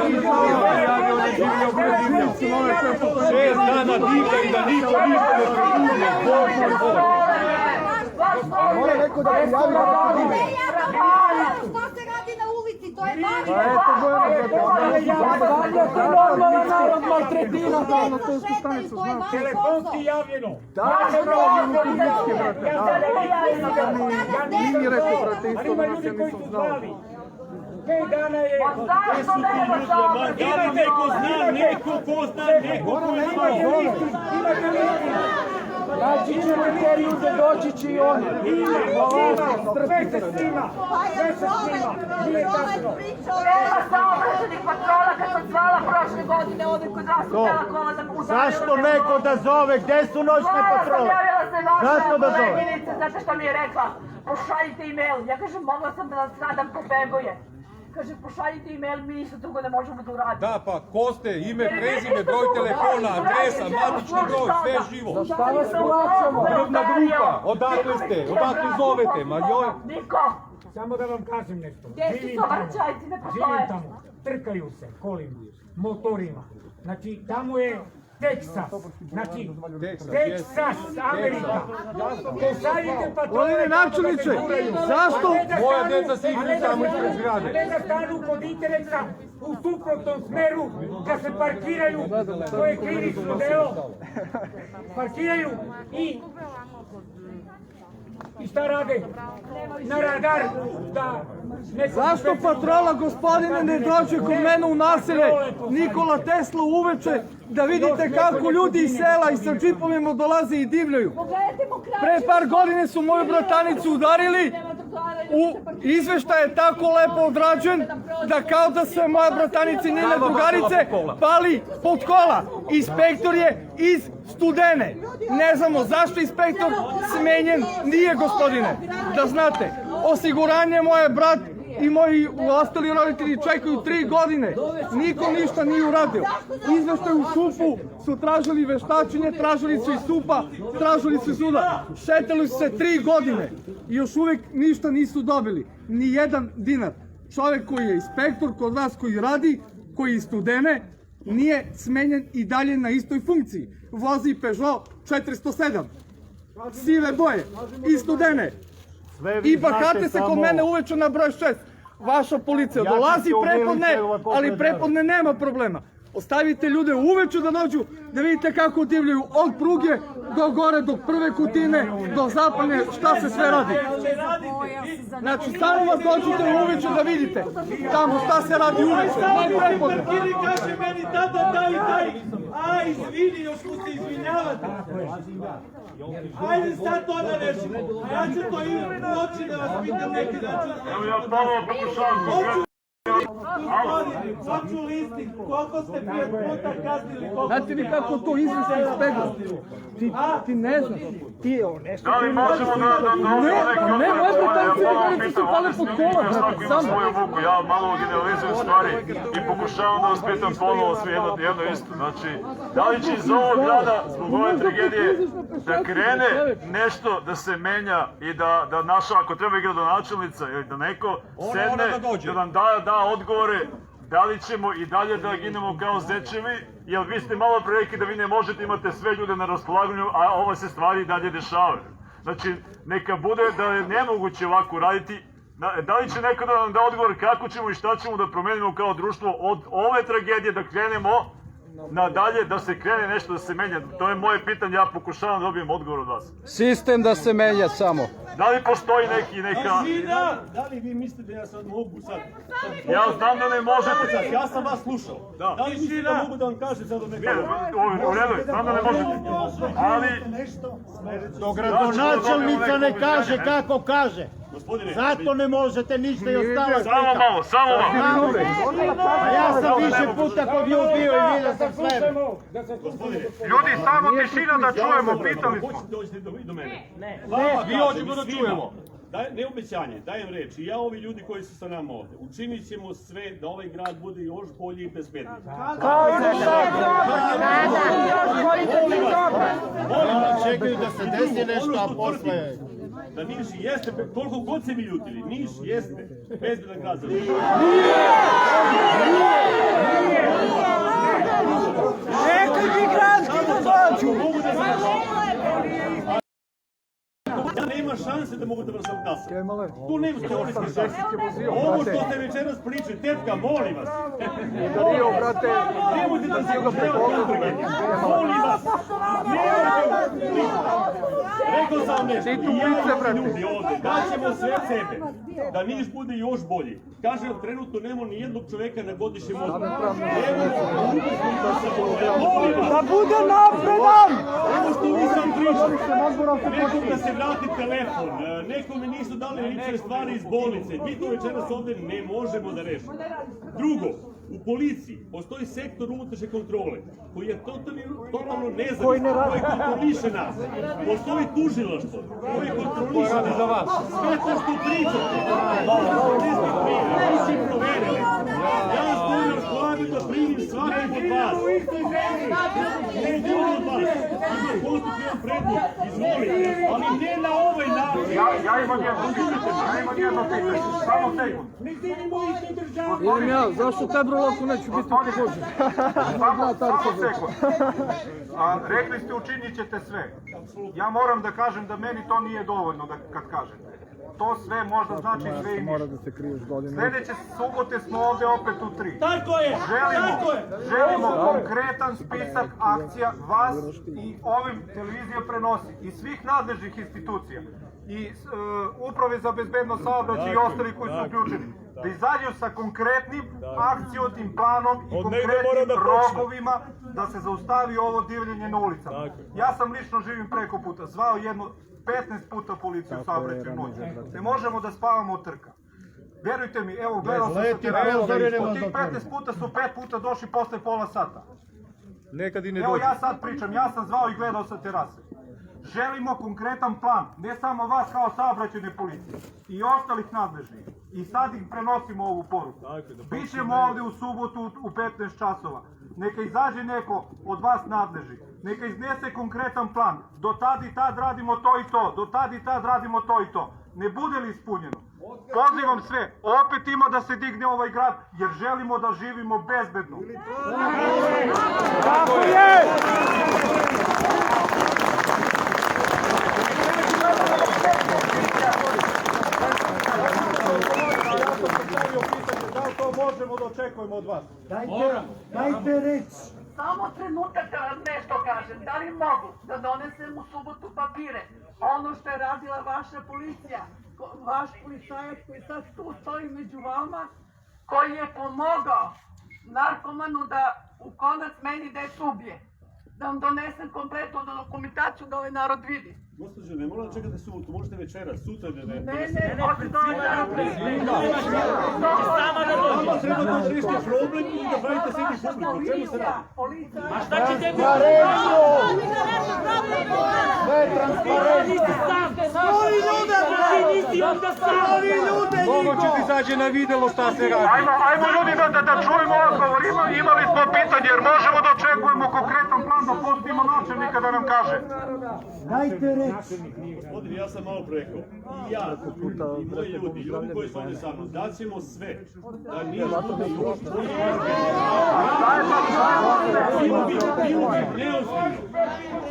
javio ne živio predivno. 6 dana divlja i da niko ništa ne predivlja. Što se radi na ulici, to to je vaš Stavljate normalan narod maltretira. Telefonski javljeno. Nije mi rekao, brate, isto da nas ja nisam znao. 5 dana je... Zašto nema zaobre? Ima neko zna, neko ko zna, neko ko zna. Imate listi. Naći ćemo te ljude, doći će i oni. Sve se snima. Sve se snima. Nije tačno. Nema saobraćenih patrola kad sam zvala prošle godine ovdje kod vas u Telekola da udarila. Zašto neko da zove? Gde su noćne patrole? Javila se Zašto da vaša zove? koleginica, znate što mi je rekla? Pošaljite e-mail. Ja kažem, mogla sam da nas nadam pobeguje. Kaže, pošaljite e-mail, mi ništa drugo ne možemo da uradimo. Da, pa ko ste? Ime, prezime, broj telefona, adresa, matični broj, sve živo. Šta vas plaćamo? Krvna grupa, odakle ste? Odakle zovete? Ma joj. Niko! Samo da vam kažem nešto. Gdje su saobraćajci, ne postoje? Živim tamo. Trkaju se kolima, motorima. Znači, tamo je Teksas. Znači, Teksas, Amerika. Pošaljite patrole. Gospodine načelniče, zašto? Moja deca se igraju tamo ispred zgrade. Ne da stanu kod interesa u suprotnom smeru, da se parkiraju, to je krivično delo. Parkiraju i šta rade? Na radar da... Zašto patrola, gospodine, ne dođe kod mene u naselje Nikola Tesla uveče da vidite kako ljudi iz sela i sa džipovima dolaze i divljaju? Pre par godine su moju bratanicu udarili, izveštaj je tako lepo odrađen da kao da se moja bratanica i njene drugarice pali pod kola. Inspektor je iz Studene. Ne znamo zašto inspektor smenjen nije, gospodine. Da znate, osiguranje moje brat i moji ostali roditelji čekaju 3 godine. Niko ništa nije uradio. Izveštaj u SUP-u su tražili veštačenje, tražili su i SUP-a, tražili su suda. Šetali su se 3 godine i još uvijek ništa nisu dobili. Ni jedan dinar. Čovjek koji je inspektor kod vas, koji radi, koji je iz Studene, nije smenjen i dalje na istoj funkciji. Vozi Peugeot 407. Sive boje. Iz Studene. I bahate se kod mene uveče na broj 6. Vaša policija dolazi prepodne, ali prepodne nema problema. Ostavite ljude uveče da dođu, da vidite kako divljaju od pruge do gore, do prve Kutine, do zapadne, šta se sve radi. Znači, samo vas dođite uveče da vidite tamo šta se radi uveče, ne prepodne. Ili kaže meni tada daj, a izvini, još mu se izvinjavate. Ajde sad to da rešimo. Ja ću to i u oči da vas pitam neki način. Evo ja ponovo pokušavam. Hoću listi, koliko ste puta kaznili, koliko... Znate vi kako to izvesti iz pegla? Ti ne znaš. Ti je nešto... Da li možemo da Ne, moje bratavice drugarice su pale pod kola, brate, samo. Ja malo generalizujem stvari i pokušavam da vas pitam ponovo sve jedno isto. Znači, da li će iz ovog grada, zbog ove tragedije, da krene nešto da se menja i da naša, ako treba i gradonačelnica ili da neko sedne, da nam da odgovore da li ćemo i dalje da ginemo kao zečevi, jer vi ste malo pre rekli da vi ne možete imate sve ljude na raspolaganju, a ove se stvari i dalje dešavaju. Znači, neka bude da je nemoguće ovako raditi. Da li će neko da nam da odgovor kako ćemo i šta ćemo da promenimo kao društvo od ove tragedije da krenemo nadalje, da se krene nešto da se menja? To je moje pitanje, ja pokušavam da dobijem odgovor od vas. Sistem da se menja samo. Da li postoji neka... Da li vi mislite da ja sad mogu sad... Ja znam da ne možete. Ja sam vas slušao. Da li mislite da mogu da vam kažem sad od nekada? U redu, znam da ne možete. Ali... Dok gradonačelnica ne kaže kako kaže. Zato ne možete ništa i ostalo. Samo malo. A ja sam više puta kod nju bio i vidio sam sve. Ljudi, samo tišina da čujemo, pitali smo. Hoćete dođete do mene? Ne, vi hoćemo da čujemo. Ne obećanje, dajem reč. I ja, ovi ljudi koji su sa nama ovde, učinit ćemo sve da ovaj grad bude još bolji i bezbedniji. Čekaju da se desi nešto, a posle... Da Niš jeste, koliko god se mi ljutili, Niš jeste bezbedan grad za Niš. Nekaj migranti da dođu! Ja ne nema šanse da mogu da vas odglasam. Tu nema teorijske šanse. Ovo što ste večeras pričali, tetka, molim vas. Nemojte da se upravo. Molim vas. Rekao sam nešto, i ja i ljudi ovde, daćemo sve od sebe, da Niš bude još bolji. Kažem, trenutno nema ni jednog čoveka na godišnjem odmoru. Da bude napredan! Ovo što vi sam pričali, nekom da se vrati telefon, nekome nisu dali lične stvari iz bolnice, mi to večeras ovde ne možemo da rešimo. Drugo, u policiji postoji sektor unutrašnje kontrole koji je totalno nezavisno, koji kontroliše nas. Postoji tužilaštvo koji kontroliše nas. Sve to što pričate, nisi proverili. Ja stojim na skladu da primim svakog od vas. Ne ljudi od vas. Ima konstruktivan predlog, izvolite, ali ne na ovaj način. Ja imam jedno pitanje, samo sekund. Idem ja, zašto te broloku neću biti pogođen? Samo sekund. Rekli ste učinit ćete sve. Ja moram da kažem da meni to nije dovoljno kad kažete. To sve možda znači sve i ništa. Sljedeće subote smo ovde opet u 3. Tako je! Želimo konkretan spisak akcija vas i ovim televizija prenosi i svih nadležnih institucija i Uprave za bezbednost saobraćaja i ostali koji su uključeni. Da izađu sa konkretnim akcionim planom i konkretnim rokovima da se zaustavi ovo divljenje na ulicama. Ja sam lično živim preko puta, zvao jedno 15 puta policiju u saobraćaju noć. Ne možemo da spavamo od trka. Verujte mi, evo gledao sam sa terasa, od tih 15 puta su 5 puta došli posle pola sata. Evo ja sad pričam, ja sam zvao i gledao sa terase. Želimo konkretan plan, ne samo vas kao saobraćajne policije, i ostalih nadležnih. I sad im prenosimo ovu poruku. Bićemo ovde u subotu u 15 časova. Neka izađe neko od vas nadležnih. Neka iznese konkretan plan. Do tad i tad radimo to i to. Do tad i tad radimo to i to. Ne bude li ispunjeno? Pozivam sve. Opet ima da se digne ovaj grad jer želimo da živimo bezbedno. Tako je! Da li to možemo da očekujemo od vas? Dajte reč! Samo trenutak da vam nešto kažem. Da li mogu da donesem u subotu papire? Ono što je radila vaša policija, vaš policajac koji sad tu stoji među vama, koji je pomogao narkomanu da u konac meni decu ubije. Da vam donesem kompletnu dokumentaciju da ovaj narod vidi. Gospođo, ne moram čekati subotu, možete večeras, sutra da ne... Ne, hoću da ovaj narod vidi. Vama treba da rešite problem i da pravite sebi publiku. O čemu se radi? A šta ćete mi? Sve je transparentno! Stavi ljude, ti nisi onda stavi ljude, Mogo će ti izađe na videlo šta se radi. Ajmo ljudi da čujemo odgovor. Imali smo pitanje jer možemo da očekujemo konkretan plan da pustimo načelnika da nam kaže. Dajte reč! Gospodine, ja sam malo rekao, i ja, i moji ljudi, i oni koji su ovdje sa mnom, daćemo sve, da Niš bude još bolji.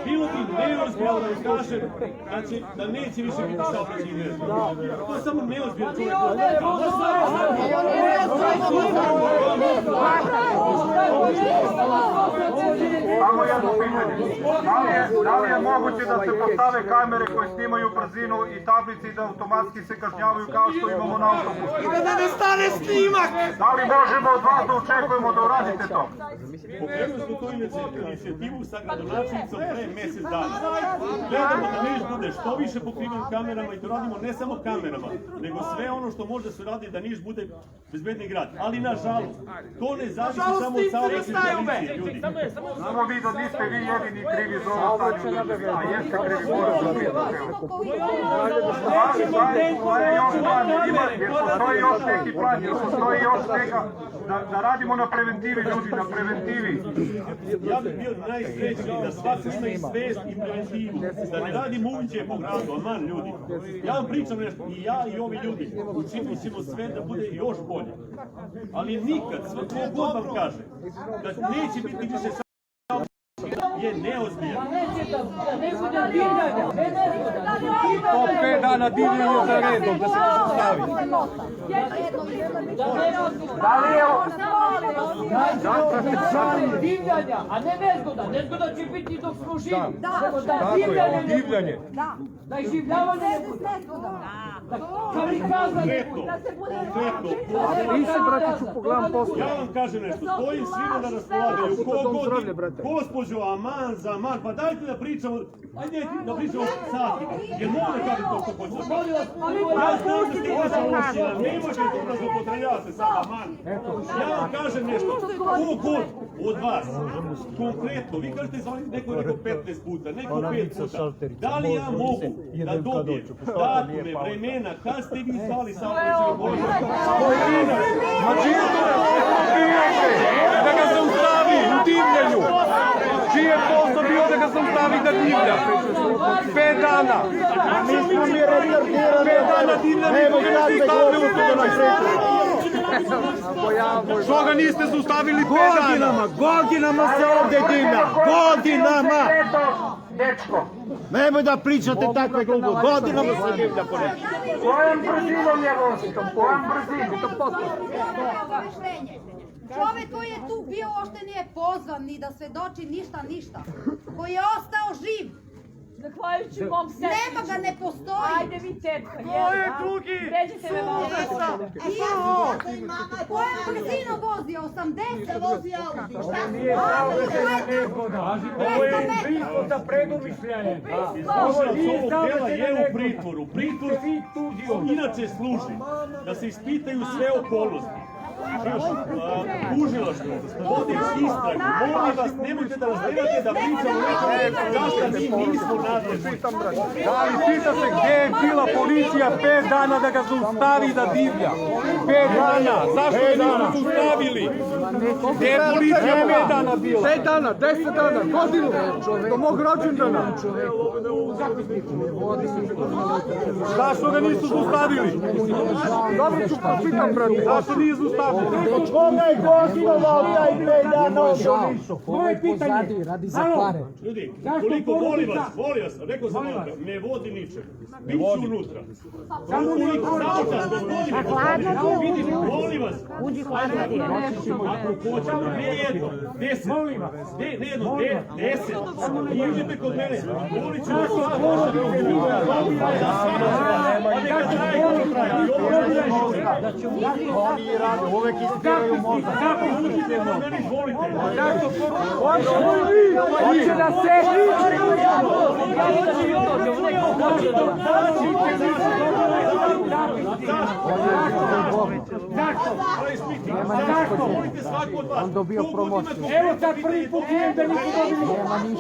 Bilo bi neozbiljno da im kažem da neće više biti saobraćajnih nezgoda. To je samo neozbiljno čovjek. Samo jedno pitanje. Da li je moguće da se postave kamere koje snimaju brzinu i tablice i da automatski se kažnjavaju kao što imamo na autobusu? I da ne stane snimak! Da li možemo od vas da očekujemo da uradite to? Pokrenuli smo tu inicijativu sa gradonačelnicom pre mjesec dana. Gledamo da Niš bude što više pokriven kamerama i da radimo ne samo kamerama, nego sve ono što može da se radi da Niš bude bezbedni grad. Ali nažalost, to ne zavisi samo od saobraćajne policije, ljudi. Znamo vi da niste vi jedini krivi za ovo stanje u državi, a jeste krivi moramo biti. Jer postoji još neki plan, jer postoji još neka da radimo na preventivi, ljudi, na preventivi. Ja bih bio najsrećniji da svako ima i svest i preventivu, da ne radimo uviđaje po gradu, aman ljudi. Ja vam pričam nešto, i ja i ovi ljudi, učinit ćemo sve da bude još bolje. Ali nikad, sve god vam kaže, da neće biti više je neozbiljan. Po 5 dana divljanja za redom da se stavi. Da li je divljanja, a ne nezgoda. Nezgoda će biti dok smo živi. Tako je, divljanje. Da iživljavanje ne bude. Ja vam kažem nešto, stojim svima da raspolagaju, gospođo, aman za aman, pa dajte da pričamo, ajde da pričamo sati, jer mogu da kažem to što hoćete. Ja znam da ste vaša ušina, nemojte to da zloupotrebljavate sad, aman. Ja vam kažem nešto, kogod od vas, konkretno, vi kažete zvali, neko je rekao 15 puta, neko 5 puta, da li ja mogu da dobijem datume, vremena, kad ste vi zvali saobraćajnog vođa? Ma čije to posao bijete? Da ga zaustavi u divljenju. Čije je posao bio da ga zaustavi da divlja? 5 dana. 5 dana divlja, niko ga ne stavlja u to da nas reče. Što ga niste zaustavili 5 dana? Godinama se ovdje divlja, godinama! dečko? Nemoj da pričate takve glupo, godinama se divlja po nekim. Kojom brzinom je vozito? Kojom brzinom? Čovjek koji je tu bio uopšte nije pozvan ni da svedoči ništa, koji je ostao živ. Zahvaljujući mom sestru. Nema ga, ne postoji. Ajde vi tetka, Ko je drugi? Pređite me malo. Kojom brzinom vozio? 80 vozio Audi. Ovo je ubistvo sa predumišljajem. Slušalac ovog dela je u pritvoru. Pritvor inače služi da se ispitaju sve okolnosti. Tužilaštvo, vodi istragu, molim vas, nemojte da razgledate da pričamo nekome zašto mi nismo nadležni. Da li pita se gdje je bila policija 5 dana da ga zaustavi da divlja? 5 dana, zašto ga nisu zaustavili? Gdje je policija 5 dana bila? 5 dana, 10 dana, godinu, do mog rođendana. Zašto ga nisu zaustavili? Dobro ću pitam, brate. Zašto nije zaustavili? Koga je gostovao taj 5 dana ovdje u Nišu? Moje pitanje. Ljudi, koliko molim vas, rekao sam vam, ne vodi ničeg. Biću unutra. Koliko saučas, gospodine, molim vas, ako hoćemo, ne jedno, 10, ne jedno, 10, i uđete kod mene, molit ću vas Oni rade, uvek ispiraju mozak. uđite kod mene, izvolite. Hoće da se... On dobio promociju. Evo sad prvi put idem da nisu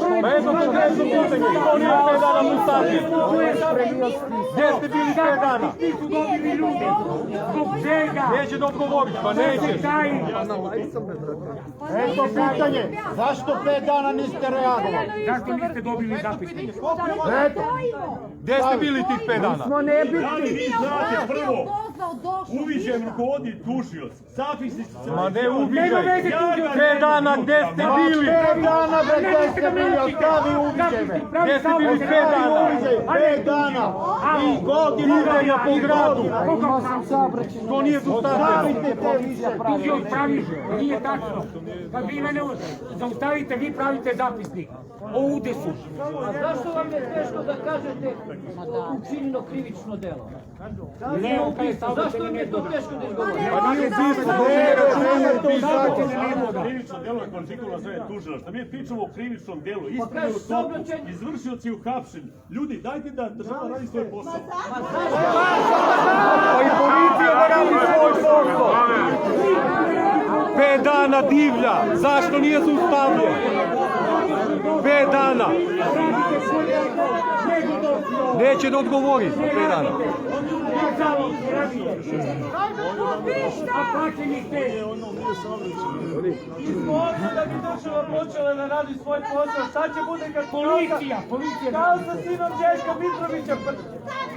dobili. Pa jedno konkretno pitanje, ko nije 5 dana Mustafi? Gdje ste bili 5 dana? Nisu dobili ljudi. Zbog čega? Neće da odgovoriti, pa neće. Eto pitanje, zašto 5 dana niste reagovali? Zašto niste dobili zapisnik? Eto, Gdje ste bili tih 5 dana? Da li vi znate prvo, uviđaj rukovodi tužioc, zapisnici se... Ma ne uviđaj, 5 dana gdje ste bili? 5 dana gdje ste bili, ostavi uviđaj me. Gdje ste bili 5 dana? 5 dana i godinu Divljanja po gradu. Imao sam saobraćaj. To nije zaustavljeno. Stavite te više. Tužioc pravi, nije tačno. Kad vi mene zaustavite, vi pravite zapisnik o udesu. A zašto vam je teško da kažete učinjeno krivično delo? Ne, Zašto vam je to teško da izgovorite? Pa nije ubistvo, to nije računalo. Krivično delo je kvalifikovala zove tužilaštvo. Mi pričamo o krivičnom delu, ispravio topu, izvršioci uhapšeni. Ljudi, dajte da država radi svoj posao. Pa i policija da radi svoj posao. 5 dana divlja, zašto nije zaustavljen? 5 dana. Neće da odgovori 5 dana. Da bi država počela da radi svoj posao, šta će bude kad Policija! kao sa sinom Željka Mitrovića,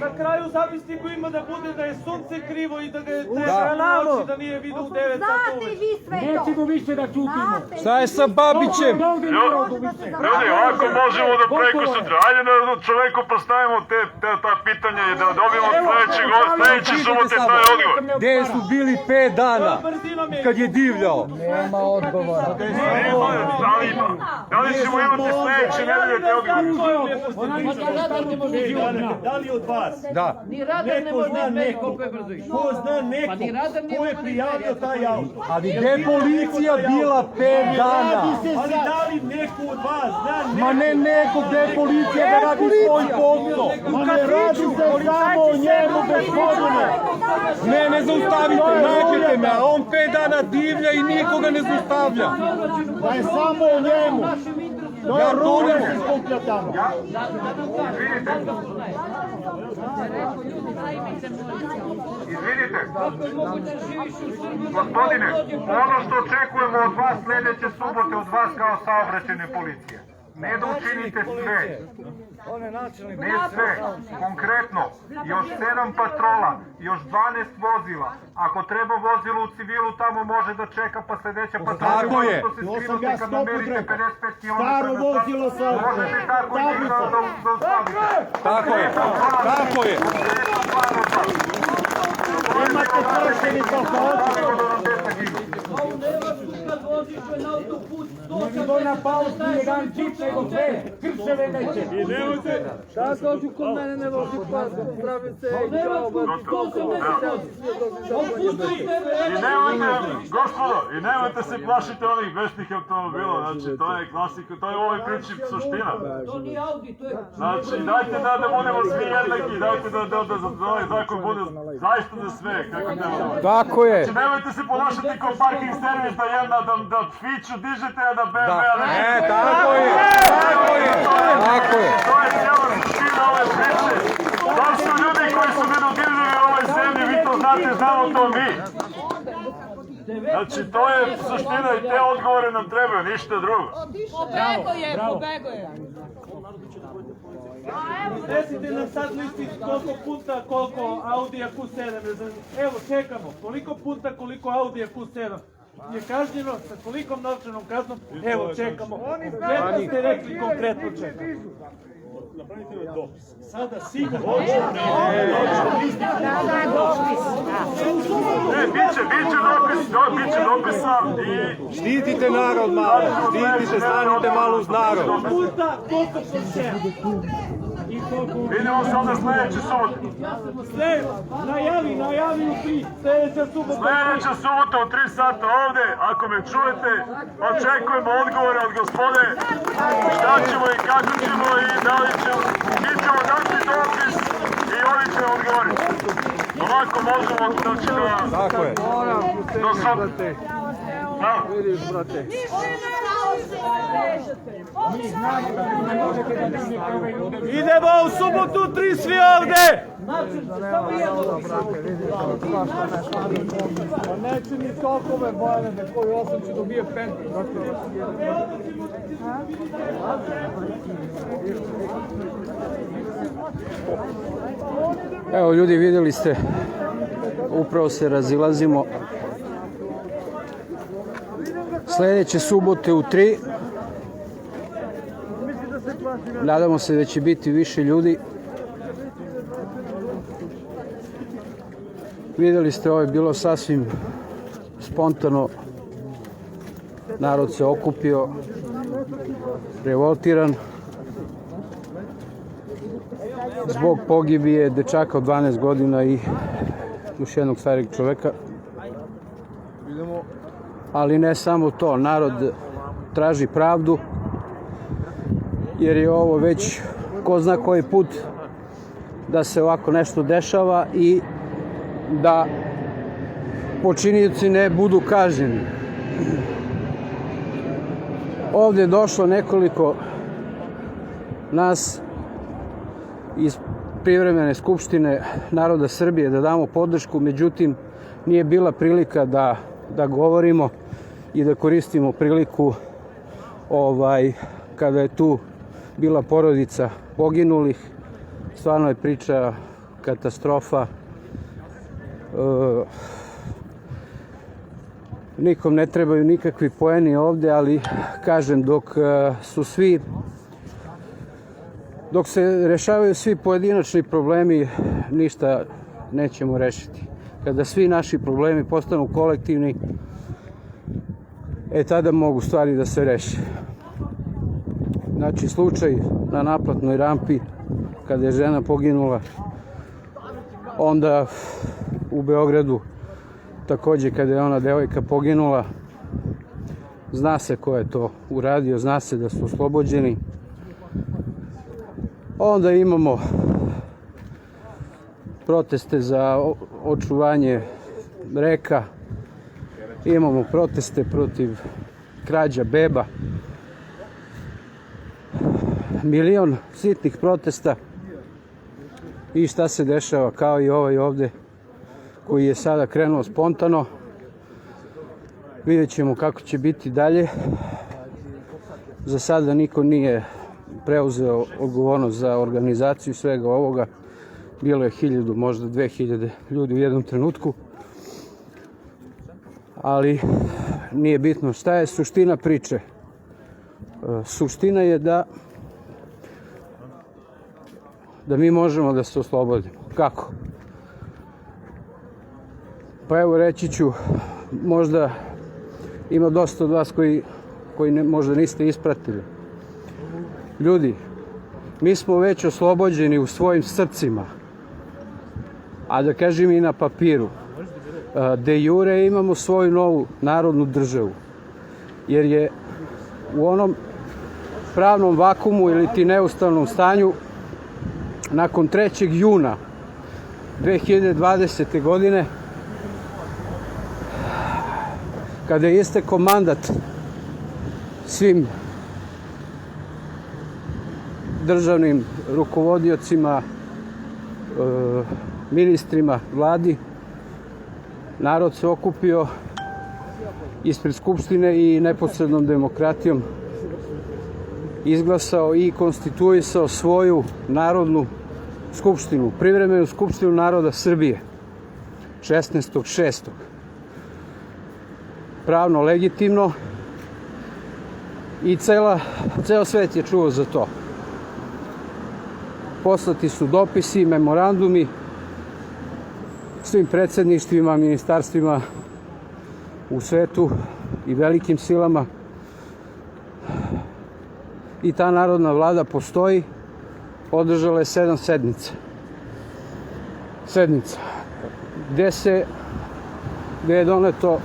Na kraju zapisniku ima da bude da je sunce krivo i da ga je treba noći da nije vidio u 9 sata Znate vi sve to. Nećemo više da čutimo. Šta je sa Babićem? Ljudi, ovako možemo da preko sutra. Ajde da čoveku postavimo ta pitanja i da dobijemo sledeći subote taj odgovor. Gde su bili 5 dana kad je divljao? Nema odgovora. Da li ćemo imati sledeće nedelje te odgovore? Da li od vas? Da. Neko zna neko? Ko zna neko? Ko je prijavio taj auto? Ali gde je policija bila 5 dana? Ali da li neko od vas zna neko? Ma ne neko, gde je policija da radi svoj posao? Ma ne radi se samo o njemu, gospodine. Ne zaustavite, nađete me, a on 5 dana divlja i nikoga ne zaustavlja. Da je samo o njemu. To je ruda se skuplja tamo. Izvinite, gospodine, ono što očekujemo od vas sledeće subote, od vas kao saobraćajne policije, ne da učinite sve, ne sve, konkretno, još 7 patrola, još 12 vozila, ako treba vozilo u civilu tamo može da čeka pa sledeća patrola može da se skrinuti kad namerite 55 km Staro vozilo sa možete tako i njih da zaustavite. Tako je, tako je. Imate kršeni koliko hoćete. To na pausti jedan džip nego sve, krševe neće. I nemojte... Da dođu kod mene ne vozi pas, zdravim se, čao, I nemojte, gospodo, i nemojte se plašiti onih besnih automobila, znači to je klasika, to je u ovoj priči suština. To nije Audi, to je... Znači, dajte da budemo svi jednaki, dajte da ovaj zakon bude zaista za sve, kako treba. Tako je. Znači, nemojte se ponašati kao parking servis da jedna, da fiću dižete, a da BMW-a ne... Tako je, tako je, tako je. To je cijela suština ove priče. To su ljudi koji su nedodirljivi u ovoj zemlji, vi to znate, znamo to mi. Znači, to je suština i te odgovore nam trebaju, ništa drugo. Pobego je. Recite nam sad listi koliko puta, koliko Audija Q7 je za... Evo, čekamo. Koliko puta, koliko Audija Q7 je kažnjeno sa kolikom novčanom kaznom. Evo, čekamo. Jedno ste rekli konkretno čekamo. Napravite mi dopis. Sada sigurno. Ne, biće dopisa i... Štitite narod malo, štitite, stanite malo uz narod. Puta, koliko puta. Vidimo se onda sledeće subote. Najavi u 3. Sledeća subota. Sledeća subota u 3 sata ovde, ako me čujete, očekujemo odgovore od gospode, šta ćemo i kako ćemo i da li ćemo, mi ćemo dati dopis i oni će odgovoriti. Ovako možemo doći da... Tako je. Do subote. Vidiš, brate. Idemo u subotu 3 svi ovde! Neće ni tokove Bojane, koji 8 će dobije 5. Evo ljudi, vidjeli ste, upravo se razilazimo. Sledeće subote u 3. Nadamo se da će biti više ljudi. Vidjeli ste, ovo je bilo sasvim spontano. Narod se okupio, revoltiran. Zbog pogibije dečaka od 12 godina i još jednog starijeg čoveka. Ali ne samo to, narod traži pravdu, jer je ovo već ko zna koji put da se ovako nešto dešava i da počinioci ne budu kažnjeni. Ovdje je došlo nekoliko nas iz privremene skupštine naroda Srbije da damo podršku, međutim nije bila prilika da govorimo i da koristimo priliku kada je tu bila porodica poginulih. Stvarno je priča katastrofa. Nikom ne trebaju nikakvi poeni ovde, ali kažem, dok se rešavaju svi pojedinačni problemi, ništa nećemo rešiti. Kada svi naši problemi postanu kolektivni, tada mogu stvari da se reše. Znači, slučaj na naplatnoj rampi, kada je žena poginula, onda u Beogradu, takođe kada je ona devojka poginula, zna se ko je to uradio, zna se da su oslobođeni. Onda imamo proteste za očuvanje reka, imamo proteste protiv krađa beba, milion sitnih protesta. I šta se dešava, kao i ovaj ovde koji je sada krenuo spontano. Vidjet ćemo kako će biti dalje. Za sada niko nije preuzeo odgovornost za organizaciju svega ovoga. Bilo je 1000, možda 2000 ljudi u jednom trenutku. Ali nije bitno. Šta je suština priče? Suština je da mi možemo da se oslobodimo. Kako? Pa evo, reći ću, možda ima dosta od vas koji možda niste ispratili. Ljudi, mi smo već oslobođeni u svojim srcima, a da kažem i na papiru. De jure imamo svoju novu narodnu državu, jer je u onom pravnom vakumu ili ti neustavnom stanju nakon 3. juna 2020. godine, kada je istekao mandat svim državnim rukovodiocima, ministrima, vladi, narod se okupio ispred Skupštine i neposrednom demokratijom izglasao i konstituisao svoju narodnu skupštinu, privremenu skupštinu naroda Srbije, 16.6. Pravno legitimno i ceo svet je čuo za to. Poslati su dopisi, memorandumi svim predsedništvima, ministarstvima u svetu i velikim silama. I ta narodna vlada postoji, održala je 7 sednica, gde je doneto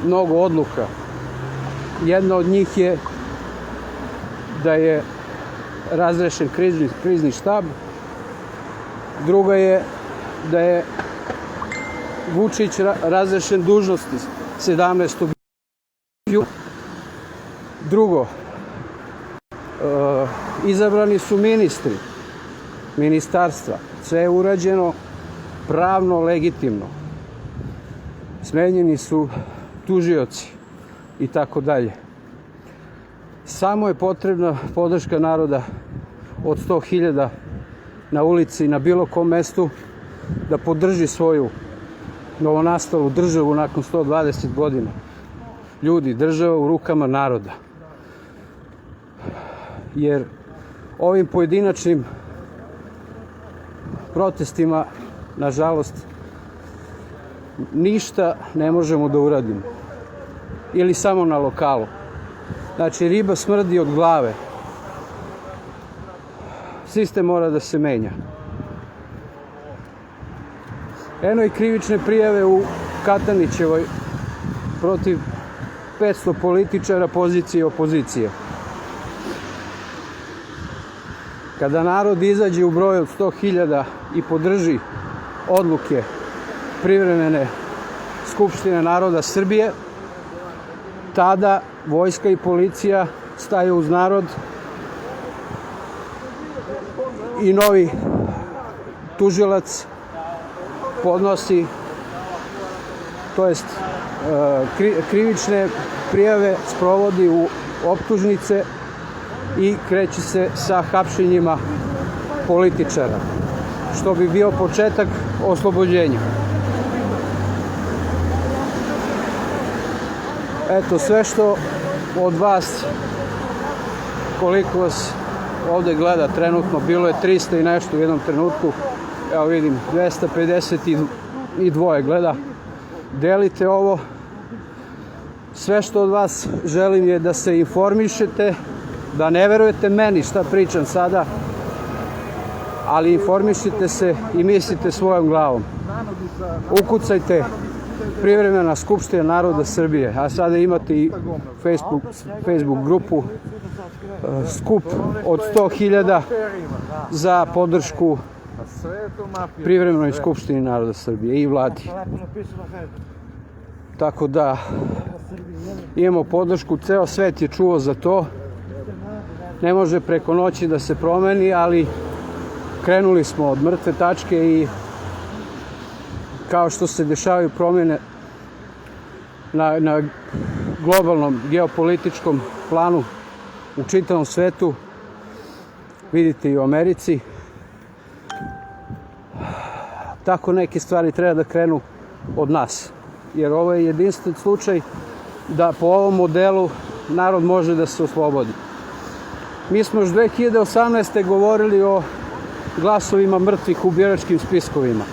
mnogo odluka. Jedna od njih je da je razrešen krizni štab, druga je da je Vučić razrešen dužnosti 17. juna. Drugo, izabrani su ministri, ministarstva, sve je urađeno pravno legitimno. Smenjeni su tužioci i tako dalje. Samo je potrebna podrška naroda od 100.000 na ulici, na bilo kom mestu, da podrži svoju novonastalu državu nakon 120 godina. Ljudi, država u rukama naroda. Jer ovim pojedinačnim protestima, nažalost, ništa ne možemo da uradimo. Ili samo na lokalu. Znači, riba smrdi od glave. Sistem mora da se menja. Eno i krivične prijave u Katanićevoj protiv 500 političara pozicije i opozicije. Kada narod izađe u broju od 100.000 i podrži odluke privremene Skupštine naroda Srbije, tada vojska i policija staju uz narod i novi tužilac podnosi, to jest krivične prijave sprovodi u optužnice i kreće se sa hapšenjima političara. što bi bio početak oslobođenja. Eto, sve što od vas, koliko vas ovdje gleda trenutno, bilo je 300 i nešto u jednom trenutku, evo vidim 252 gleda, delite ovo. Sve što od vas želim je da se informišete, da ne verujete meni šta pričam sada, ali informišite se i mislite svojom glavom. Ukucajte Privremena skupština naroda Srbije, a sada imate i Facebook grupu, skup od 100.000 za podršku Privremenoj skupštini naroda Srbije i vladi. Tako da imamo podršku, ceo svet je čuo za to. Ne može preko noći da se promeni, ali krenuli smo od mrtve tačke i kao što se dešavaju promjene na globalnom geopolitičkom planu u čitavom svetu, vidite i u Americi, tako neke stvari treba da krenu od nas. Jer ovo je jedinstven slučaj da po ovom modelu narod može da se oslobodi. Mi smo još 2018. govorili o glasovima mrtvih u biračkim spiskovima.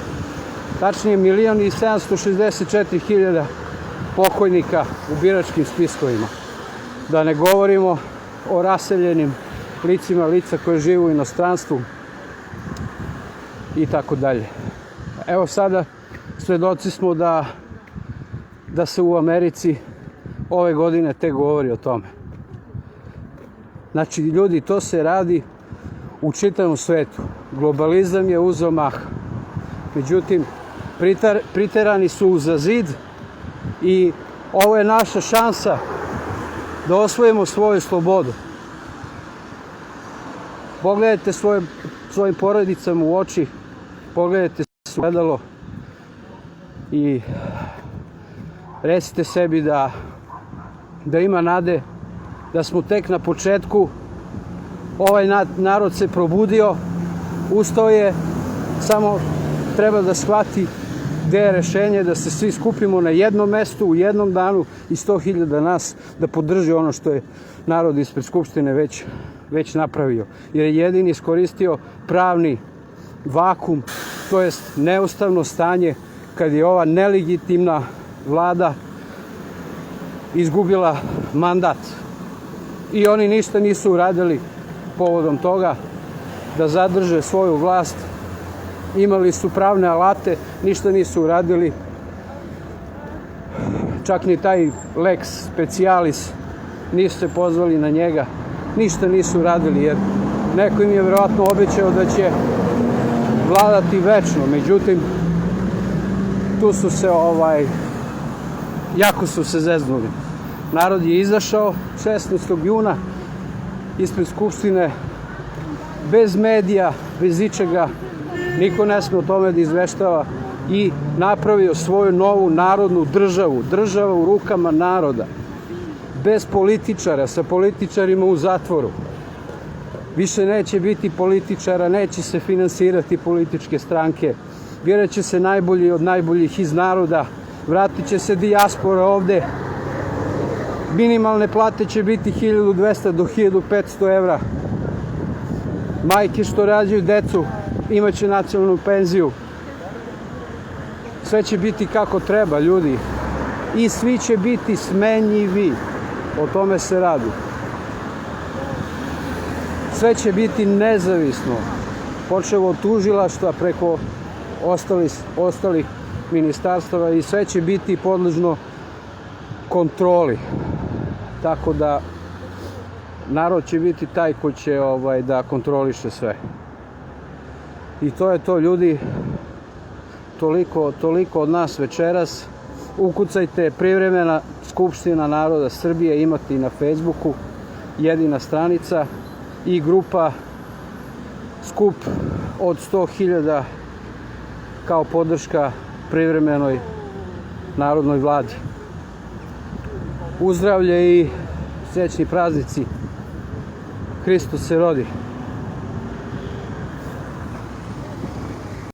Tačnije 1.764.000 pokojnika u biračkim spiskovima. Da ne govorimo o raseljenim licima, lica koje žive u inostranstvu i tako dalje. Evo sada svedoci smo da se u Americi ove godine tek govori o tome. Znači, ljudi, to se radi u čitavom svetu. Globalizam je uzeo maha. Međutim, priterani su uza zid i ovo je naša šansa da osvojimo svoju slobodu. Pogledajte svojim porodicama u oči, pogledajte se u gledalo i recite sebi da ima nade, da smo tek na početku. Ovaj narod se probudio, ustao je, samo treba da shvati gde je rešenje, da se svi skupimo na jednom mestu, u jednom danu i 100.000 nas da podrži ono što je narod ispred Skupštine već napravio. Jer je jedini iskoristio pravni vakum, to jest neustavno stanje, kad je ova nelegitimna vlada izgubila mandat. I oni ništa nisu uradili povodom toga da zadrže svoju vlast. Imali su pravne alate, ništa nisu uradili. Čak ni taj lex specialis nisu se pozvali na njega. Ništa nisu uradili jer neko im je vjerojatno obećao da će vladati večno. Međutim, tu su se jako su se zeznuli. Narod je izašao 16. juna ispred Skupštine bez medija, bez ičega. Niko ne sme o tome da izveštava i napravio svoju novu narodnu državu. Država u rukama naroda. Bez političara, sa političarima u zatvoru. Više neće biti političara, neće se finansirati političke stranke. Birat će se najbolji od najboljih iz naroda. Vratit će se dijaspora ovde. Minimalne plate će biti 1200 do 1500 evra. Majke što rađaju decu imaće nacionalnu penziju. Sve će biti kako treba, ljudi. I svi će biti smenjivi. O tome se radi. Sve će biti nezavisno. Počevo od tužilaštva preko ostalih ministarstava i sve će biti podležno kontroli. Tako da narod će biti taj ko će da kontroliše sve. I to je to, ljudi. Toliko od nas večeras. Ukucajte Privremena skupština naroda Srbije, imate i na Facebooku, jedina stranica i grupa skup od 100.000 kao podrška Privremenoj narodnoj vladi. Uzdravlje i srećni praznici. Hristos se rodi.